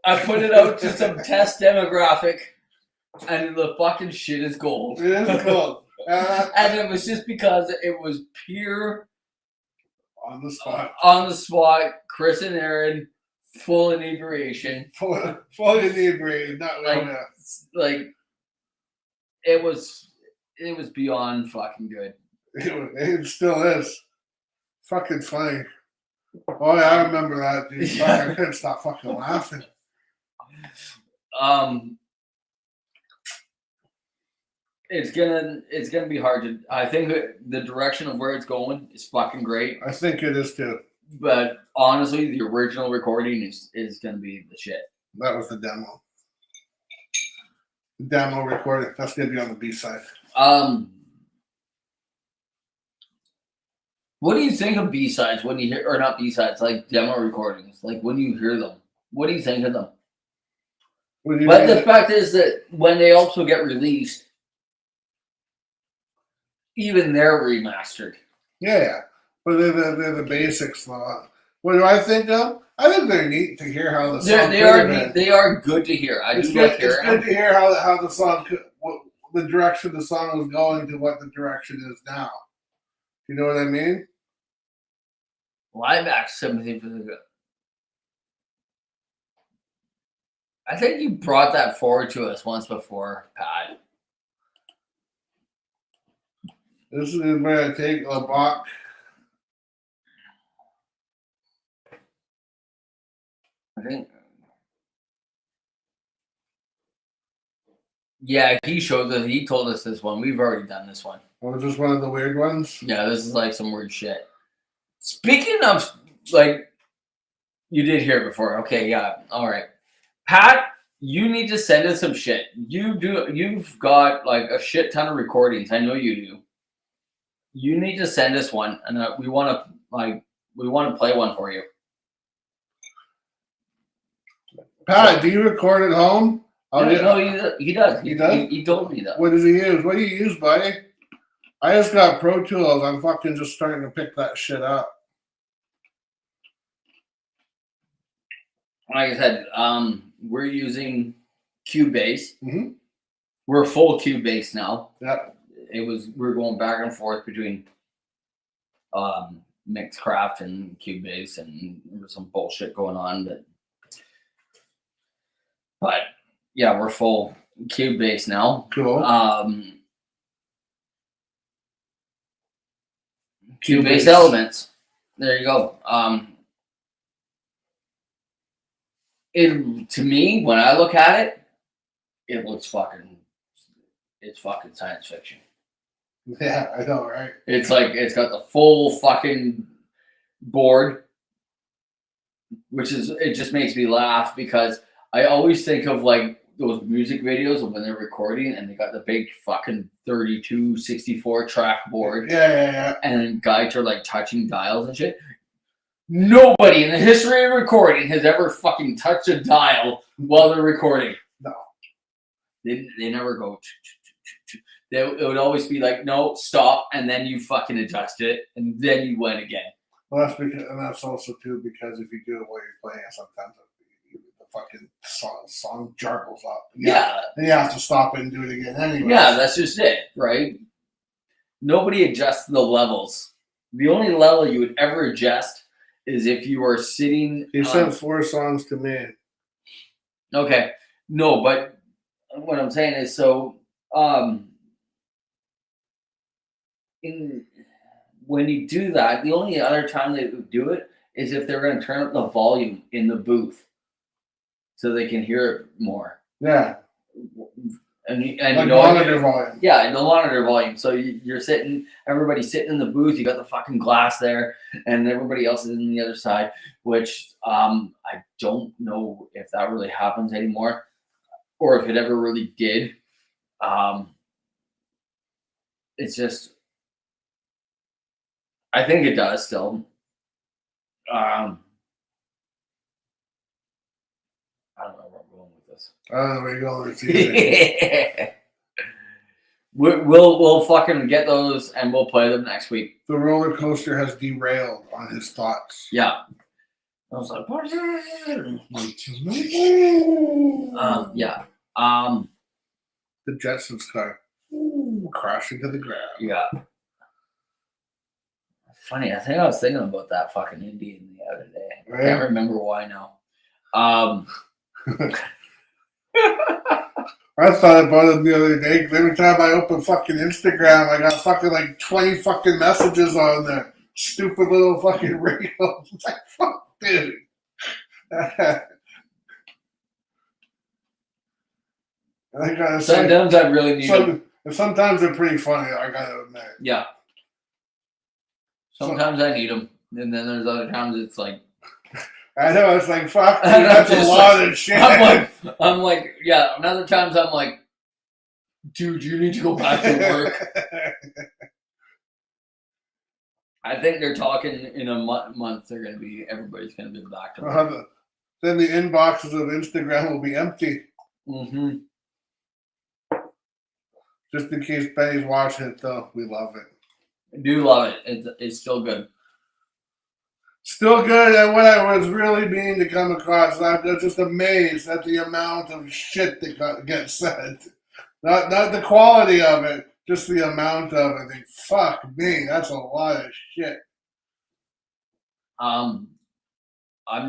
I put it out to some test demographic, and the fucking shit is gold. It is gold. And it was just because it was pure on the spot. On the spot, Chris and Aaron, full inebriation. Full inebriation, not like it was beyond fucking good. It still is. Fucking funny. Oh yeah, I remember that, dude. Fuck, I couldn't stop fucking laughing. It's gonna be hard to. I think the direction of where it's going is fucking great. I think it is too. But honestly, the original recording is gonna be the shit. That was the demo. The demo recording. That's gonna be on the B side. What do you think of B-sides when you hear, or not B-sides, like demo recordings? Like when you hear them, what do you think of them? But the fact is that when they also get released, even they're remastered. Yeah, but they're the basics. What do I think of? I think they're neat to hear how the song. They are good to hear. It's good to hear how the song, the direction the song was going to what the direction is now. You know what I mean? Live sympathy for the good. I think you brought that forward to us once before, Pat. This is where I take a box. I think. Yeah, he showed us. He told us this one. We've already done this one. Was this one of the weird ones? Yeah, this is like some weird shit. Speaking of, like, you did hear it before. Okay, yeah, all right. Pat, you need to send us some shit. You've got like a shit ton of recordings. I know you do. You need to send us one, and we want to play one for you. Pat, do you record at home? No, he does. He does. He told me that. What does he use? What do you use, buddy? I just got Pro Tools. I'm fucking just starting to pick that shit up. Like I said, we're using Cubase. Mm-hmm. We're full Cubase now. Yep. We're going back and forth between Mixcraft and Cubase, and there was some bullshit going on. But yeah, we're full Cubase now. Cool. Two base elements. There you go. To me, when I look at it, it looks it's fucking science fiction. Yeah, I know, right? It's like it's got the full fucking board, it just makes me laugh because I always think of like those music videos of when they're recording and they got the big fucking 32, 64 track board. Yeah. And guys are like touching dials and shit. Nobody in the history of recording has ever fucking touched a dial while they're recording. No. They never go. It would always be like, no, stop, and then you fucking adjust it, and then you went again. Well, that's also too because if you do it while you're playing, sometimes the fucking song jargles up. Yeah. And you have to stop it and do it again anyway. Yeah, that's just it, right? Nobody adjusts the levels. The only level you would ever adjust is if you are sitting. He sent 4 songs to me. Okay. No, but what I'm saying is when you do that, the only other time they would do it is if they're going to turn up the volume in the booth so they can hear it more. Yeah. And like monitor volume. Yeah, and the monitor volume. So you're everybody's sitting in the booth. You got the fucking glass there, and everybody else is in the other side. Which I don't know if that really happens anymore, or if it ever really did. It's just, I think it does still. I don't know where I'm going with this. I don't know where you're going with this. We'll fucking get those and we'll play them next week. The roller coaster has derailed on his thoughts. Yeah. I was like, yeah. The Jetsons car crashing to the ground. Yeah. Funny, I think I was thinking about that fucking Indian the other day. I can't remember why now. I thought about it the other day because every time I open fucking Instagram, I got fucking like 20 fucking messages on there. Stupid little fucking reels. It's like, fuck, dude. I gotta say, sometimes I really need them. Sometimes they're pretty funny, I gotta admit. Yeah. Sometimes I need them. And then there's other times it's like, I know, it's like, fuck, dude, that's a lot of shit. I'm like, yeah, and other times I'm like, dude, you need to go back to work. I think they're talking in a month, everybody's going to be back to work. Then the inboxes of Instagram will be empty. Mm-hmm. Just in case Benny's watching it, though, we love it. I do love it. It's still good. Still good, and what I was really meaning to come across, I'm just amazed at the amount of shit that gets said. Not the quality of it, just the amount of it. Like, fuck me, that's a lot of shit. I'm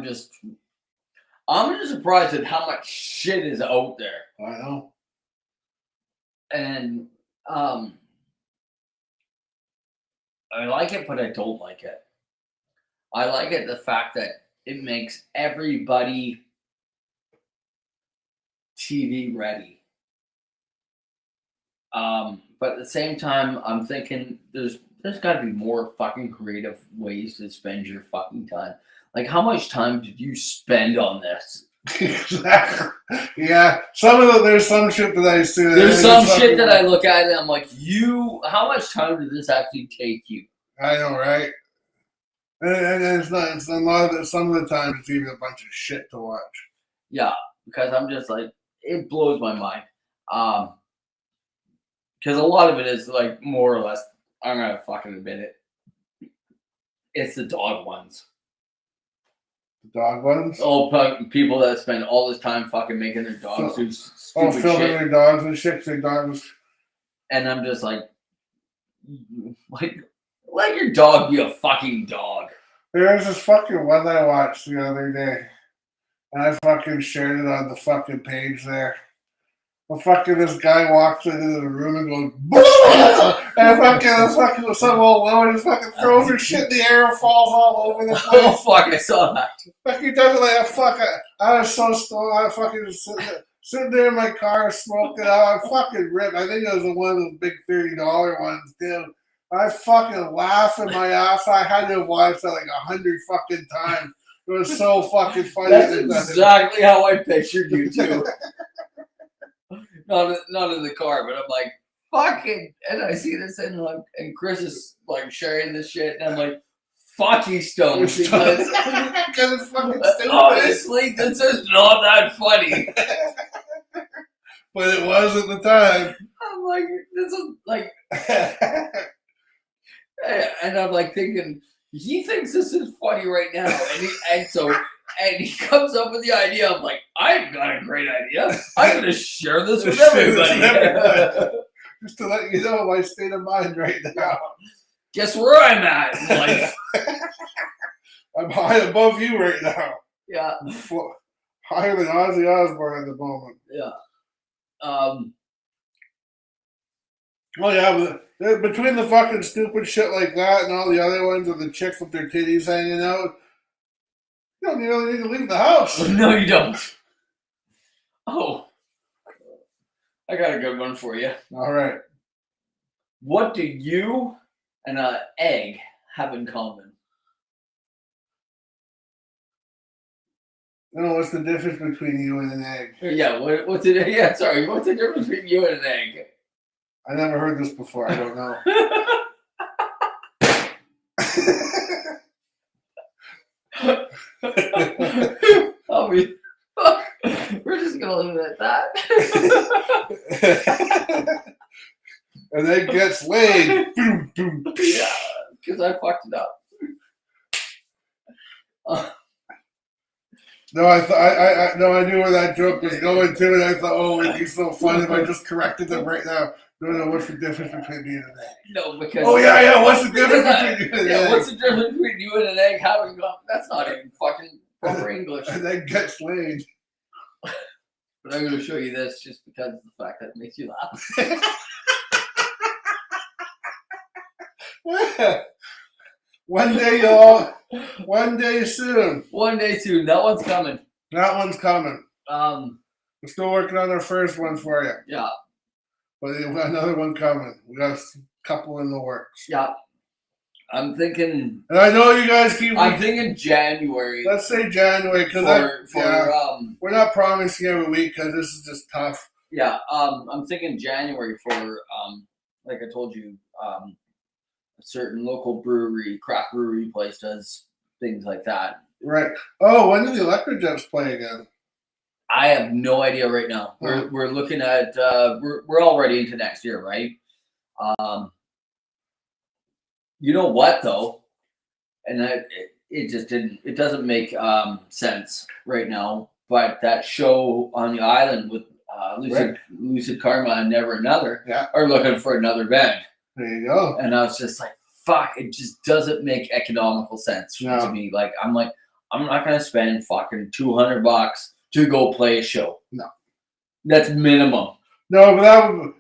just surprised at how much shit is out there. I know. And I like it, but I don't like it. I like it, the fact that it makes everybody TV ready. But at the same time, I'm thinking there's got to be more fucking creative ways to spend your fucking time. Like, how much time did you spend on this? Yeah, there's some shit that I see. There's some shit that I look at and I'm like, how much time did this actually take you? I know, right? And it's not a lot of some of the time it's even a bunch of shit to watch. Yeah, because I'm just like, it blows my mind. Because a lot of it is like more or less, I'm gonna fucking admit it. It's the dog ones. The dog ones? Oh, people that spend all this time fucking making their dogs do stupid shit. Filming their dogs and shit, their dogs. And I'm just like, let your dog be a fucking dog. There was this fucking one that I watched the other day. And I fucking shared it on the fucking page there. this guy walks into the room and goes, "Blah!" And fucking some old woman just fucking throws her shit in the air and falls all over the Oh place. fuck! I saw that. Fucking does it like I was so stoned. I fucking just sitting there in my car smoking. I fucking ripped. I think it was one of those big $30 ones, dude. I fucking laughing my ass. I had to have watched that like 100 fucking times. It was so fucking funny. That's exactly how I pictured you too. Not in the car, but I'm like, fucking, and I see this and Chris is like sharing this shit, and I'm like, fuck, he's stoned because it's fucking stupid. Honestly, this is not that funny. But it was at the time. I'm like, this is like, and I'm like thinking, he thinks this is funny right now, and he comes up with the idea of like, I've got a great idea. I'm gonna share this with everybody. Just to let you know my state of mind right now. Guess where I'm at in life? I'm high above you right now. Yeah. Higher than Ozzy Osbourne at the moment. Yeah. Oh yeah, but between the fucking stupid shit like that and all the other ones with the chicks with their titties hanging out, you don't really need to leave the house. No, you don't. Oh, I got a good one for you. All right. What do you and an egg have in common? I don't know what's the difference between you and an egg. Yeah, what's it? Yeah, sorry. What's the difference between you and an egg? I never heard this before. I don't know. We're just gonna leave it at that. And then gets laid. Boom, boom. Yeah, because I fucked it up. No, I knew where that joke was going to, and I thought, oh, it'd be so fun if I just corrected them right now. No, what's the difference between me and an egg? No, because oh yeah, what's the difference between you and an egg? What's the difference between you and an egg having common? That's not even fucking proper English. And then gets laid. But I'm going to show you this just because of the fact that it makes you laugh. One day, y'all. One day soon. One day soon. That one's coming. That one's coming. We're still working on our first one for you. Yeah. But we got another one coming. We got a couple in the works. Yeah. I'm thinking. And I know you guys keep. I'm thinking January. Let's say January because we're not promising every week because this is just tough. Yeah. I'm thinking January for like I told you, a certain local brewery, craft brewery place does things like that. Right. Oh, when do the Electric Jets play again? I have no idea right now. We're looking at we're already into next year, right? You know what though, and it just didn't. It doesn't make sense right now. But that show on the island with Lucid Karma and Never Another are looking for another band. There you go. And I was just like, fuck! It just doesn't make economical sense to me. I'm not gonna spend fucking $200 to go play a show. No, that's minimum. No,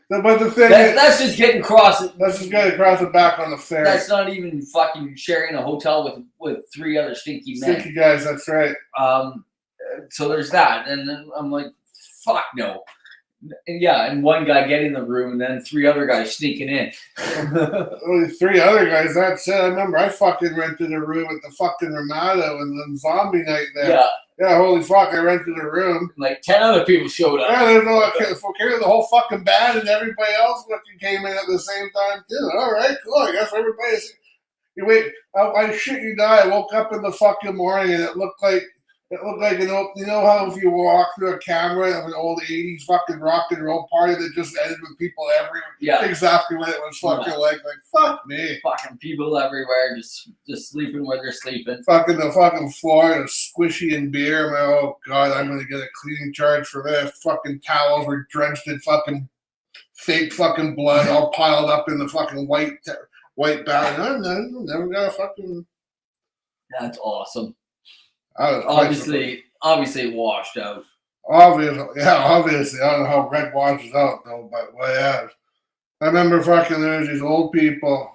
but the thing that's just getting across. That's just getting across the back on the ferry. That's not even fucking sharing a hotel with three other stinky men. Stinky guys, that's right. So there's that, and then I'm like, fuck no. And and one guy getting the room, and then three other guys sneaking in. Only three other guys. That's it. I remember I fucking rented a room at the fucking Ramada and the zombie night there. Yeah, holy fuck! I rented a room. Like 10 other people showed up. Yeah, there's the whole fucking band and everybody else fucking came in at the same time too. All right, cool. I guess everybody's. You wait, I shit you die. I woke up in the fucking morning and it looked like you know how if you walk through a camera of an old 80s fucking rock and roll party that just ended with people everywhere. Yeah, exactly what it was fucking like. Like fuck me. Fucking people everywhere, just sleeping where they're sleeping. Fucking the fucking floor is squishy in beer. I'm like, oh god, I'm gonna get a cleaning charge for this. Fucking towels were drenched in fucking fake fucking blood, all piled up in the fucking white bag. I never got a fucking. That's awesome. Obviously it washed out. Obviously. I don't know how Red washes out, though, but whatever. I remember fucking there was these old people.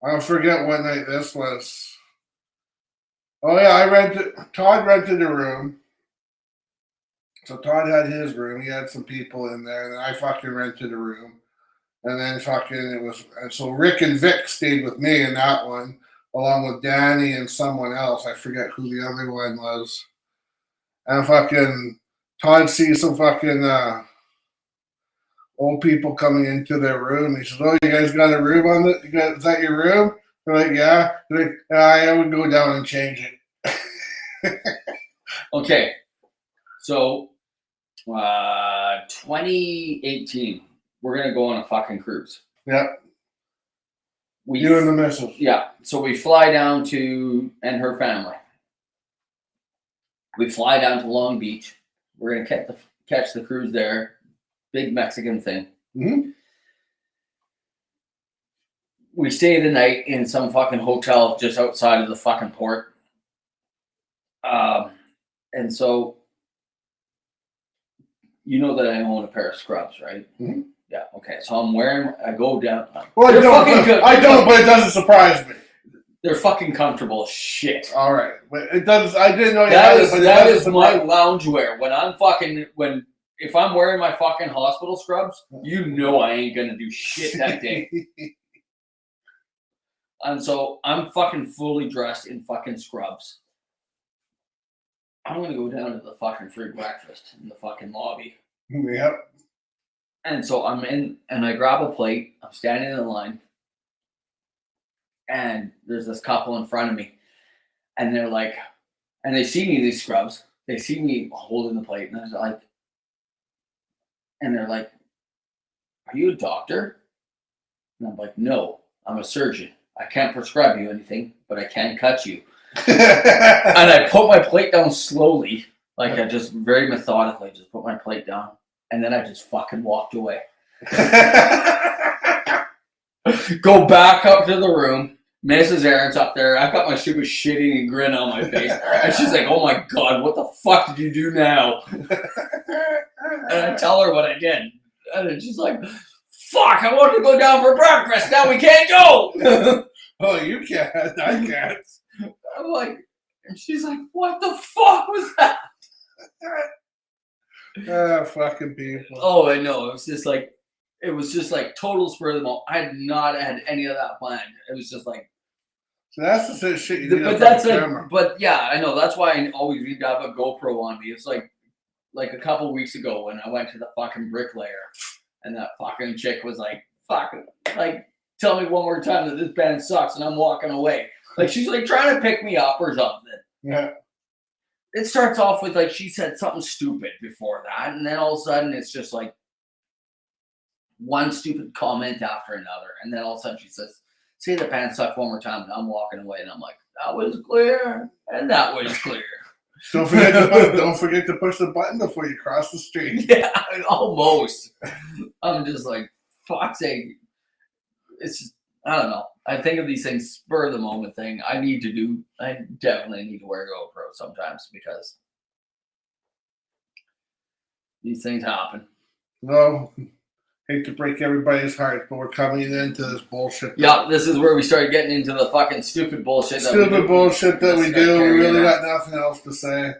I forget what night this was. Oh, yeah, Todd rented a room. So Todd had his room. He had some people in there, and then I fucking rented a room. And then and so Rick and Vic stayed with me in that one, along with Danny and someone else. I forget who the other one was. And fucking Todd sees some fucking old people coming into their room. He says, "Oh, you guys got a room on it? Is that your room?" They're like, "Yeah." They're like, I would go down and change it. Okay. So, 2018, we're going to go on a fucking cruise. Yep. You and the missus. Yeah. So we fly down and her family. We fly down to Long Beach. We're going to catch the cruise there. Big Mexican thing. Mm-hmm. We stay the night in some fucking hotel just outside of the fucking port. And so, you know that I own a pair of scrubs, right? Mm-hmm. Yeah. Okay. So I go down. Well, I don't, but it doesn't surprise me. They're fucking comfortable as shit. All right, but it does. I didn't know that is my loungewear if I'm wearing my fucking hospital scrubs. You know I ain't gonna do shit that day. And so I'm fucking fully dressed in fucking scrubs. I'm gonna go down to the fucking free breakfast in the fucking lobby. Yep. And so I'm in, and I grab a plate. I'm standing in the line. And there's this couple in front of me, and they're like, and they see me in these scrubs. They see me holding the plate, and they're like, "Are you a doctor?" And I'm like, "No, I'm a surgeon. I can't prescribe you anything, but I can cut you." And I put my plate down slowly, like I just very methodically just put my plate down, and then I just fucking walked away. Go back up to the room. Mrs. Aaron's up there. I've got my super shitty and grin on my face. And she's like, "Oh my God, what the fuck did you do now?" And I tell her what I did. And then she's like, "Fuck, I wanted to go down for breakfast. Now we can't go." Oh, you can't. I can't. I'm like, and she's like, "What the fuck was that?" Fucking people. Oh, I know. It was just like total spur of the moment. I had not had any of that planned. It was just like. So that's the sort of shit you do. But yeah, I know. That's why I always need to have a GoPro on me. It's like a couple weeks ago when I went to the fucking bricklayer, and that fucking chick was like, "Fucking, like, tell me one more time that this band sucks," and I'm walking away. Like she's like trying to pick me up or something. Yeah. It starts off with like she said something stupid before that, and then all of a sudden it's just like one stupid comment after another, and then all of a sudden she says, "Say the band suck one more time," and I'm walking away, and I'm like, "That was clear, and that was clear." Don't forget to push the button before you cross the street. Yeah, almost. I'm just like, fuck's sake. It's just, I don't know. I think of these things spur of the moment thing. I definitely need to wear GoPro sometimes because these things happen. No. Hate to break everybody's heart, but we're coming into this bullshit. Yeah, this is where we start getting into the fucking stupid bullshit. Stupid bullshit that we do. We really got nothing else to say.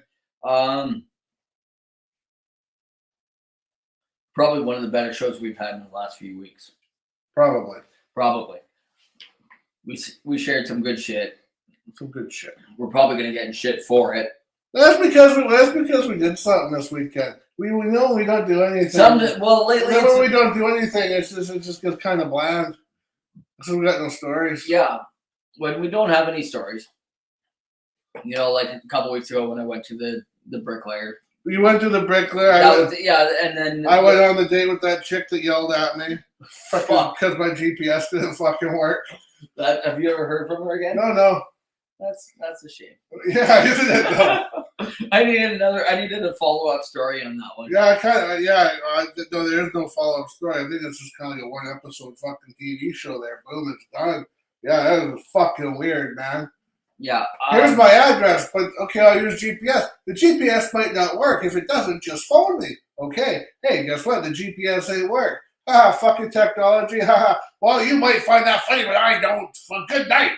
Probably one of the better shows we've had in the last few weeks. Probably. We shared some good shit. Some good shit. We're probably gonna get in shit for it. That's because we did something this weekend. We know we don't do anything. Lately, whenever we don't do anything, it just gets kind of bland. So we got no stories. Yeah, when we don't have any stories. You know, like a couple weeks ago when I went to the bricklayer. You went to the bricklayer. And then I went on the date with that chick that yelled at me because my GPS didn't fucking work. Have you ever heard from her again? No. That's a shame. Yeah, isn't it though? I needed a follow-up story on that one. Yeah, no, there is no follow-up story. I think it's just kind of like a one-episode fucking TV show there. Boom, it's done. Yeah, that was fucking weird, man. Yeah. Here's my address, but okay, I'll use GPS. The GPS might not work. If it doesn't, just phone me. Okay. Hey, guess what? The GPS ain't work. Haha, fucking technology. Haha. Well, you might find that funny, but I don't. Well, good night.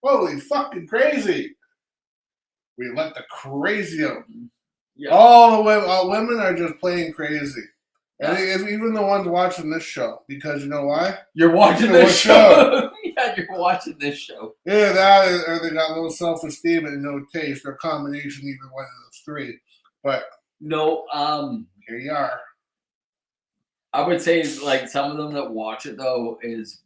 Holy fucking crazy. We let the crazy out. Yeah. All women are just playing crazy. Yeah. And even the ones watching this show, because you know why? You're watching What this show. Yeah, you're watching this show. Yeah, that or they got low self-esteem and no taste, or a combination, even one of the three. But No, here you are. I would say like some of them that watch it though is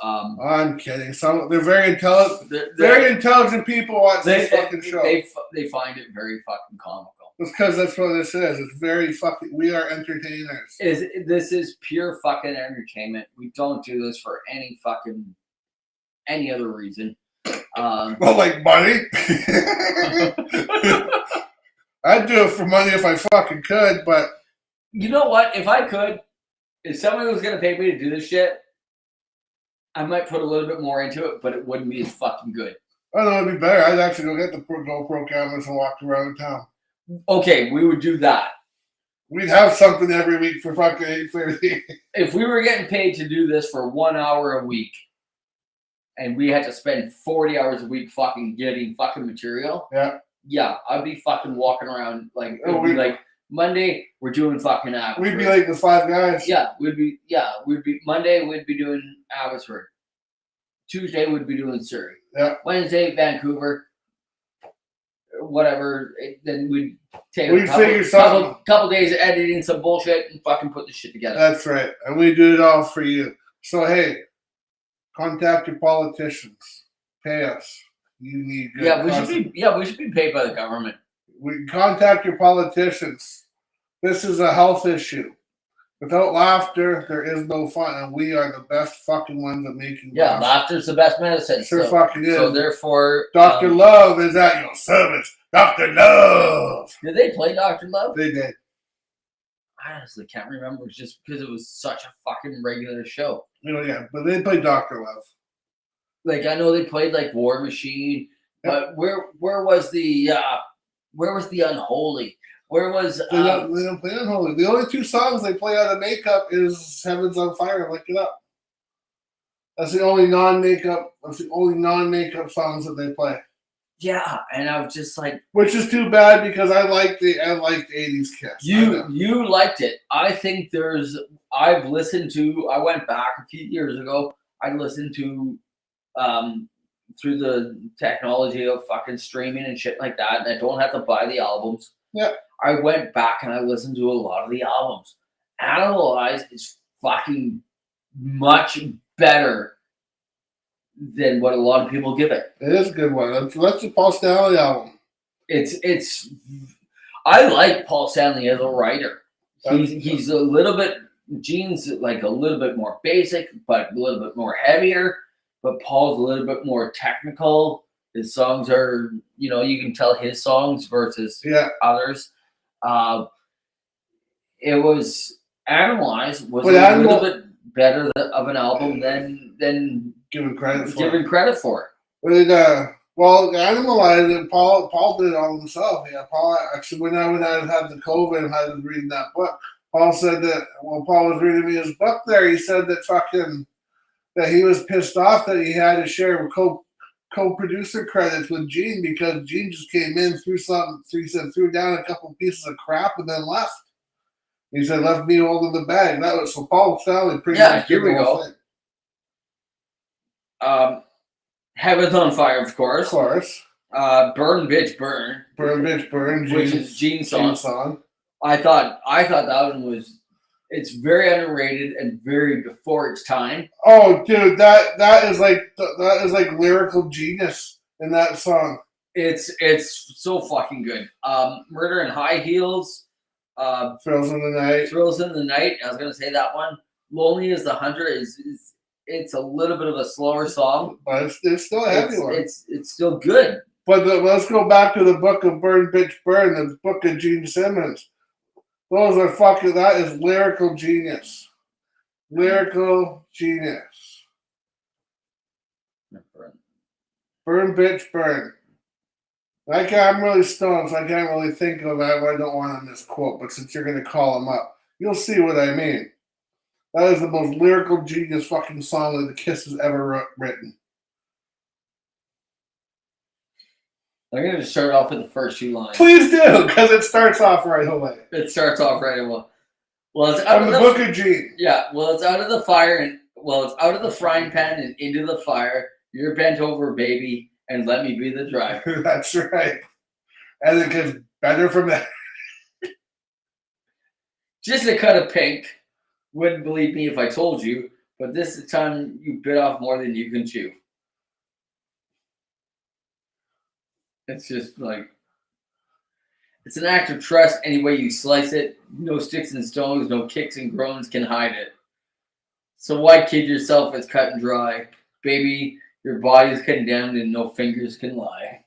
I'm kidding. They're very intelligent. they're- Very intelligent people watch this fucking show. they find it very fucking comical. It's because that's what this is. It's very fucking. We are entertainers. This is pure fucking entertainment. We don't do this for any other reason. Well, like money. I'd do it for money if I fucking could, but You know what? If somebody was gonna pay me to do this shit, I might put a little bit more into it, but it wouldn't be as fucking good. I don't know, it'd be better. I'd actually go get the GoPro cameras and walk around town. Okay, we would do that. We'd have something every week for fucking 8:30. If we were getting paid to do this for 1 hour a week, and we had to spend 40 hours a week fucking getting fucking material, Yeah. I'd be fucking walking around like Oh, it'd be like Monday we're doing fucking Abbotsford. We'd be like the five guys. we'd be Monday we'd be doing Abbotsford. Tuesday we'd be doing Surrey. Yeah. Wednesday Vancouver. Whatever. Then we'd take We'd figure something. couple days of editing some bullshit and fucking put this shit together. That's right. And we do it all for you. So, hey, contact your politicians. Pay us. You need good we should be paid by the government. We contact your politicians. This is a health issue. Without laughter, there is no fun, and we are the best fucking ones at making laugh. Laughter's the best medicine. Sure fucking is. So therefore, Dr. Love is at your service. Dr. Love. Did they play Dr. Love? They did. I honestly can't remember. It's just because it was such a fucking regular show. Yeah, but they played Dr. Love. Like I know they played like War Machine, but where was the Unholy? Where was They don't play Unholy. The only two songs they play out of makeup is Heaven's on Fire and Lick It Up. That's the only non-makeup songs that they play. Yeah, and I was just like, which is too bad because I liked the 80s Kiss. You liked it. I think I went back a few years ago. I listened to through the technology of fucking streaming and shit like that, and I don't have to buy the albums. Yeah. I went back and I listened to a lot of the albums. Analyze is fucking much better than what a lot of people give it. It is a good one. That's the Paul Stanley album. I like Paul Stanley as a writer. He's a little bit, Gene's like a little bit more basic, but a little bit more heavier. But Paul's a little bit more technical. His songs are, you can tell his songs versus others. It was Animalize was a little bit better of an album than given credit for. Well, Animalize and Paul did it all himself. Yeah, Paul actually when I had the COVID and had to read that book, Paul said that while Paul was reading me his book there, he said that he was pissed off that he had to share co-producer credits with Gene because Gene just came in, threw down a couple pieces of crap and then left. He said, left me holding the bag. That was so Paul Stanley pretty much. Here we go. Heaven's on Fire, of course. Of course. Burn Bitch Burn. Burn Bitch Burn, which is Gene's song. I thought that one it's very underrated and very before its time. Oh, dude, that is like lyrical genius in that song. It's so fucking good. Murder in High Heels. Thrills in the Night. I was gonna say that one. Lonely as the Hunter it's a little bit of a slower song, but it's still a heavy one. It's still good. But let's go back to the book of Burn Bitch Burn, the book of Gene Simmons. Those are fucking. That is lyrical genius. Lyrical genius. Burn, bitch, burn. I'm really stoned, so I can't really think of that. I don't want to misquote, but since you're going to call him up, you'll see what I mean. That is the most lyrical genius fucking song that the Kiss has ever written. I'm going to start off with the first two lines. Please do, because it starts off right away. It starts off right away. Well, it's out From of the Book of Gene. Yeah, well, it's out of the fire and it's out of the frying pan and into the fire. You're bent over, baby, and let me be the driver. That's right. And it gets better from that. Just a cut of pink. Wouldn't believe me if I told you, but this is the time you bit off more than you can chew. It's just like, it's an act of trust any way you slice it. No sticks and stones, no kicks and groans can hide it. So why kid yourself? It's cut and dry. Baby, your body's condemned and no fingers can lie.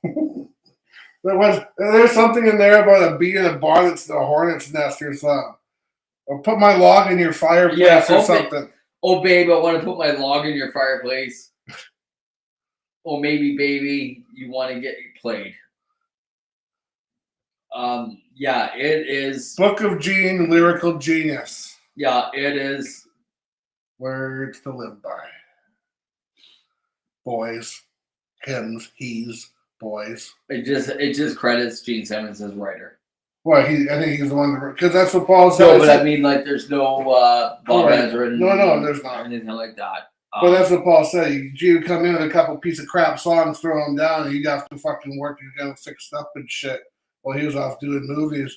There's something in there about a bee in a bonnet's the hornet's nest or something. Or put my log in your fireplace or something. Oh, babe, I want to put my log in your fireplace. Oh, maybe, baby, you want to get played. Yeah, it is. Book of Gene, lyrical genius. Yeah, it is. Words to live by. Boys, hymns, he's, boys. It just credits Gene Simmons as writer. Well, I think he's the one because that's what Paul said. No, but I mean, like, there's no Bob Ezra. No, there's not anything like that. But that's what Paul said. You come in with a couple piece of crap songs, throw them down, and you have to fucking work and get them fixed up and shit. While he was off doing movies.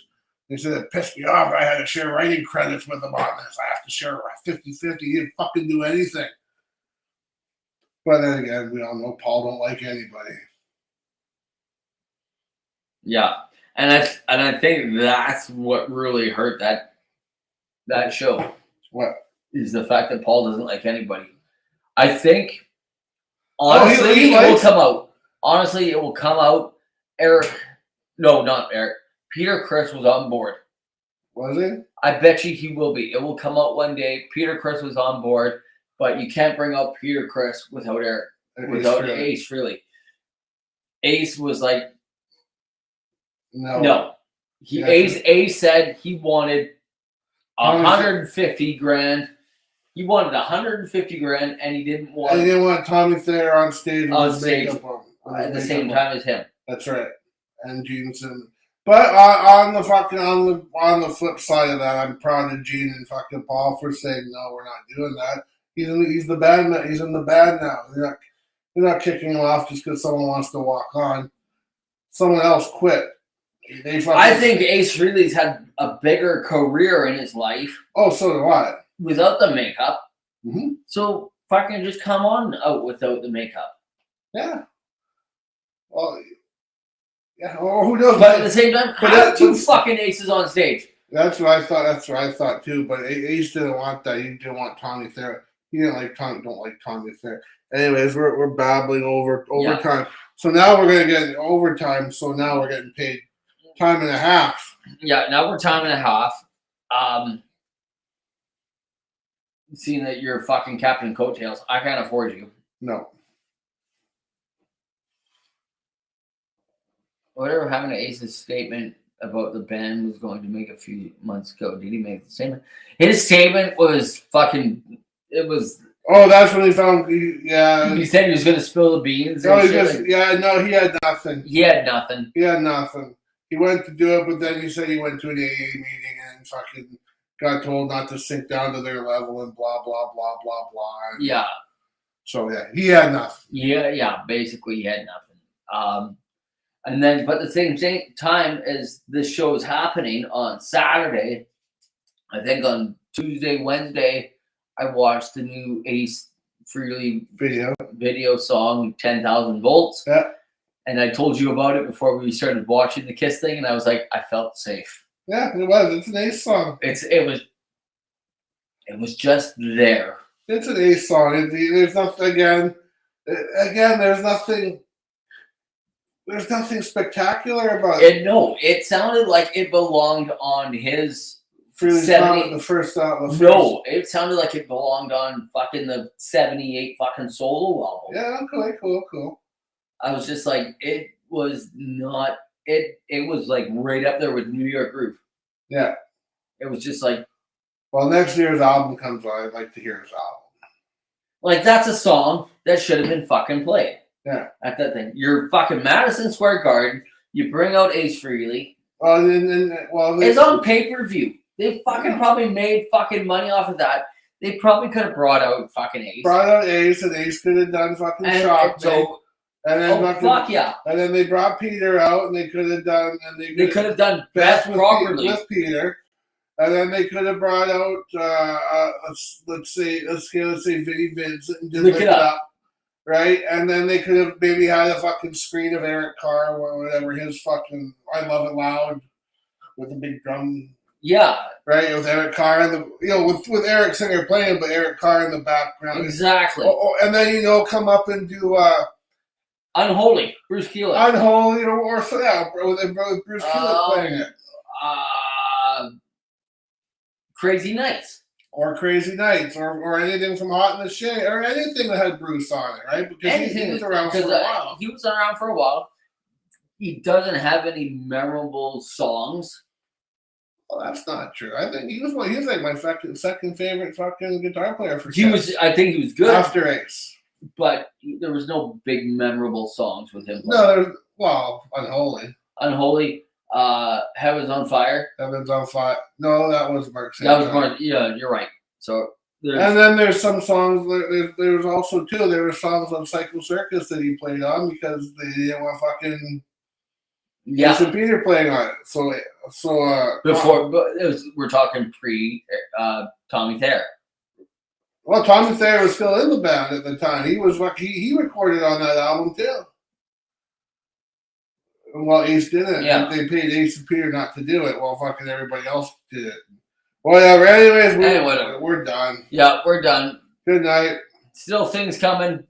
He said it pissed me off. I had to share writing credits with him on this. I have to share 50-50. He didn't fucking do anything. But then again, we all know Paul don't like anybody. Yeah. And I think that's what really hurt that show. What? Is the fact that Paul doesn't like anybody. I think, honestly, it will come out. Honestly, it will come out. Not Eric. Peter Criss was on board. Was he? I bet you he will be. It will come out one day. Peter Criss was on board, but you can't bring up Peter Criss without Eric. Without Ace, really. Ace was like, no. Ace said he wanted 150 grand. He wanted 150 grand, and he didn't want. And he didn't want Tommy Thayer on stage. At the same time as him. That's right. And Gene Simmons. But on the flip side of that, I'm proud of Gene and fucking Paul for saying no, we're not doing that. He's the band. He's in the band now. They're not kicking him off just because someone wants to walk on. Someone else quit. I think Ace Frehley's had a bigger career in his life. Oh, so do I. Without the makeup. Mm-hmm. So fucking just come on out without the makeup. Yeah. Well, yeah. Or who knows? But at the same time, have two fucking aces on stage. That's what I thought. That's what I thought too. But Ace didn't want that. He didn't want Tommy Thayer. He didn't like Tommy. Don't like Tommy Thayer. Anyways, we're babbling over overtime. Yeah. So now we're gonna get overtime. So now we're getting paid time and a half. Yeah. Now we're time and a half. Seeing that you're fucking Captain Coattails, I can't afford you. No. Whatever happened to Ace's statement about the band was going to make a few months ago? Did he make the statement? His statement was fucking. It was. Oh, that's when he found. Yeah. He said he was going to spill the beans. No, he had nothing. He had nothing. He had nothing. He went to do it, but then he said he went to an AA meeting and fucking got told not to sink down to their level and blah blah blah blah blah. Yeah. So yeah, he had nothing. Yeah. Basically, he had nothing. And then, but at the same time as this show is happening on Saturday, I think on Tuesday, Wednesday, I watched the new Ace Frehley video song, 10,000 Volts. Yeah. And I told you about it before we started watching the Kiss thing, and I was like, I felt safe. Yeah, it was. It's an Ace song. It was just there. It's an Ace song. There's nothing again. There's nothing. There's nothing spectacular about it. No, it sounded like it belonged on his the first album. No, it sounded like it belonged on fucking the 78 fucking solo album. Yeah, okay, cool. I was just like, it was not it. It was like right up there with New York Groove. Yeah. It was just like Next year's album comes on, I'd like to hear his album. that's a song that should have been fucking played. Yeah. At that thing, you're fucking Madison Square Garden. You bring out Ace Frehley. It's on pay-per-view. They fucking probably made fucking money off of that. They probably could have brought out fucking Ace. Brought out Ace, and Ace could have done fucking Shock. And then fuck yeah. And then they brought Peter out, and they could have done. And they could have done Beth properly with Peter. And then they could have brought out let's say Vinnie Vincent and Lick It Up. Right? And then they could have maybe had a fucking screen of Eric Carr or whatever, his fucking I Love It Loud with the big drum. Yeah. Right? With Eric Carr and with Eric Singer playing, but Eric Carr in the background. Exactly. And then, come up and do Unholy, Bruce Keeler. Unholy with Bruce Keeler playing it. Crazy Nights. Or Crazy Nights, or anything from Hot in the Shade, or anything that had Bruce on it, right? Because he was around for a while. He was around for a while. He doesn't have any memorable songs. Well, that's not true. I think he was like my second favorite fucking guitar player for I think he was good. After Ace. But there was no big memorable songs with him. No, Unholy. Unholy. Heaven's on Fire. Heaven's on Fire. No, that was Mark St. That was Mark. Yeah, you're right. So and then there's some songs. There's also there were songs on Psycho Circus that he played on because they didn't want fucking Jason Peter playing on it. So before, but we're talking pre Tommy Thayer. Well, Tommy Thayer was still in the band at the time. He recorded on that album too. Well, Ace didn't. Yeah. They paid Ace and Peter not to do it. Well, fucking everybody else did it. Whatever. Anyways, we're done. Yeah, we're done. Good night. Still things coming.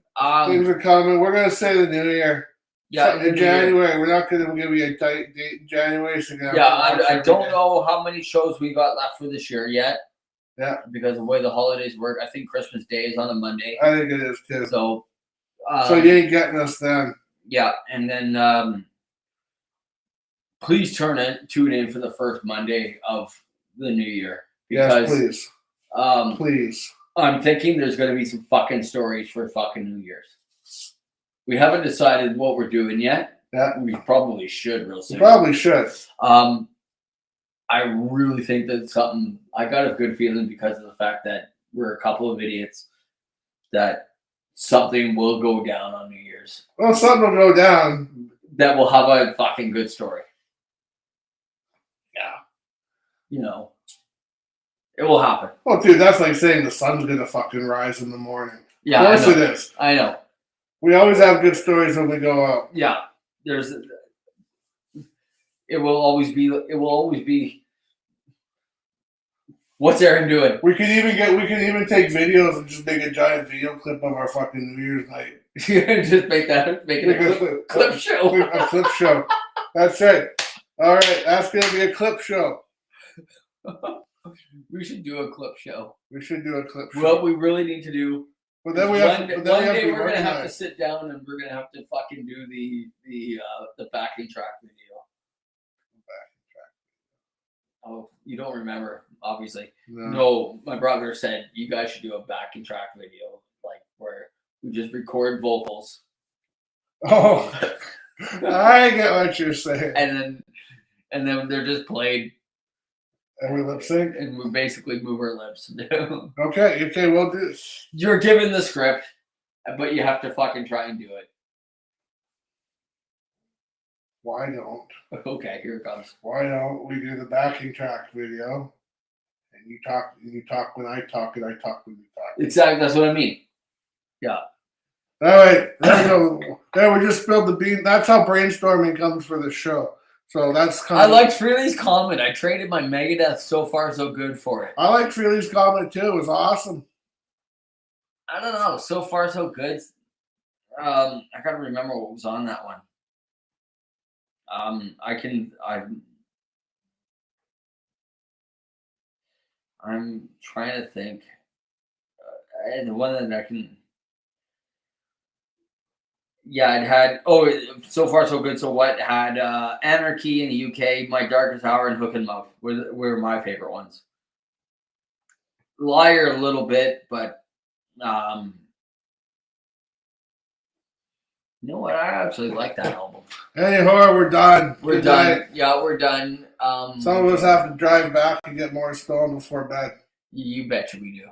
Things are coming. We're going to say the new year. Yeah, in January. We're not going to give you a tight date in January. So I don't know how many shows we got left for this year yet. Yeah. Because of the way the holidays work. I think Christmas Day is on a Monday. I think it is too. So you ain't getting us then. Yeah. And then please tune in for the first Monday of the new year. Because, yes, please. Please. I'm thinking there's going to be some fucking stories for fucking New Year's. We haven't decided what we're doing yet. Yeah. We probably should real soon. We probably should. I really think that something, I got a good feeling because of the fact that we're a couple of idiots that something will go down on New Year's. Well, something will go down. That will have a fucking good story. Yeah. It will happen. Well, dude, that's like saying the sun's going to fucking rise in the morning. Yeah, of course it is. I know. We always have good stories when we go out. Yeah. It will always be. What's Aaron doing? We can even take videos and just make a giant video clip of our fucking New Year's night. Just make it a clip show. A clip show. That's right. All right, that's gonna be a clip show. We should do a clip show. We should do a clip show. What we really need to do. But then we one day we're gonna have to sit down and we're gonna have to fucking do the backing track video. Oh, you don't remember, obviously. No, my brother said you guys should do a backing track video, like where we just record vocals. Oh, I get what you're saying. And then they're just played. And we lip sync? And we basically move our lips. Okay, we'll do it. You're given the script, but you have to fucking try and do it. Why don't? Okay, here it comes. Why don't we do the backing track video? And you talk when I talk, and I talk when you talk. Exactly, that's what I mean. Yeah. All right, there we go. There, we just spilled the bean. That's how brainstorming comes for the show. So that's kind I liked Freely's comment. I traded my Megadeth So Far So Good for it. I like Freely's comment too. It was awesome. I don't know. So Far So Good. I gotta remember what was on that one. I'm trying to think. And the one that I can. Yeah, it had. So far so good. So what had Anarchy in the UK, My Darkest Hour, and Hook and Mouth were my favorite ones. Liar a little bit, but you know what? I actually like that album. Anyhow, we're done. We're Good done. night. Yeah, we're done. Some of us have to drive back and get more stoned before bed. You betcha we do.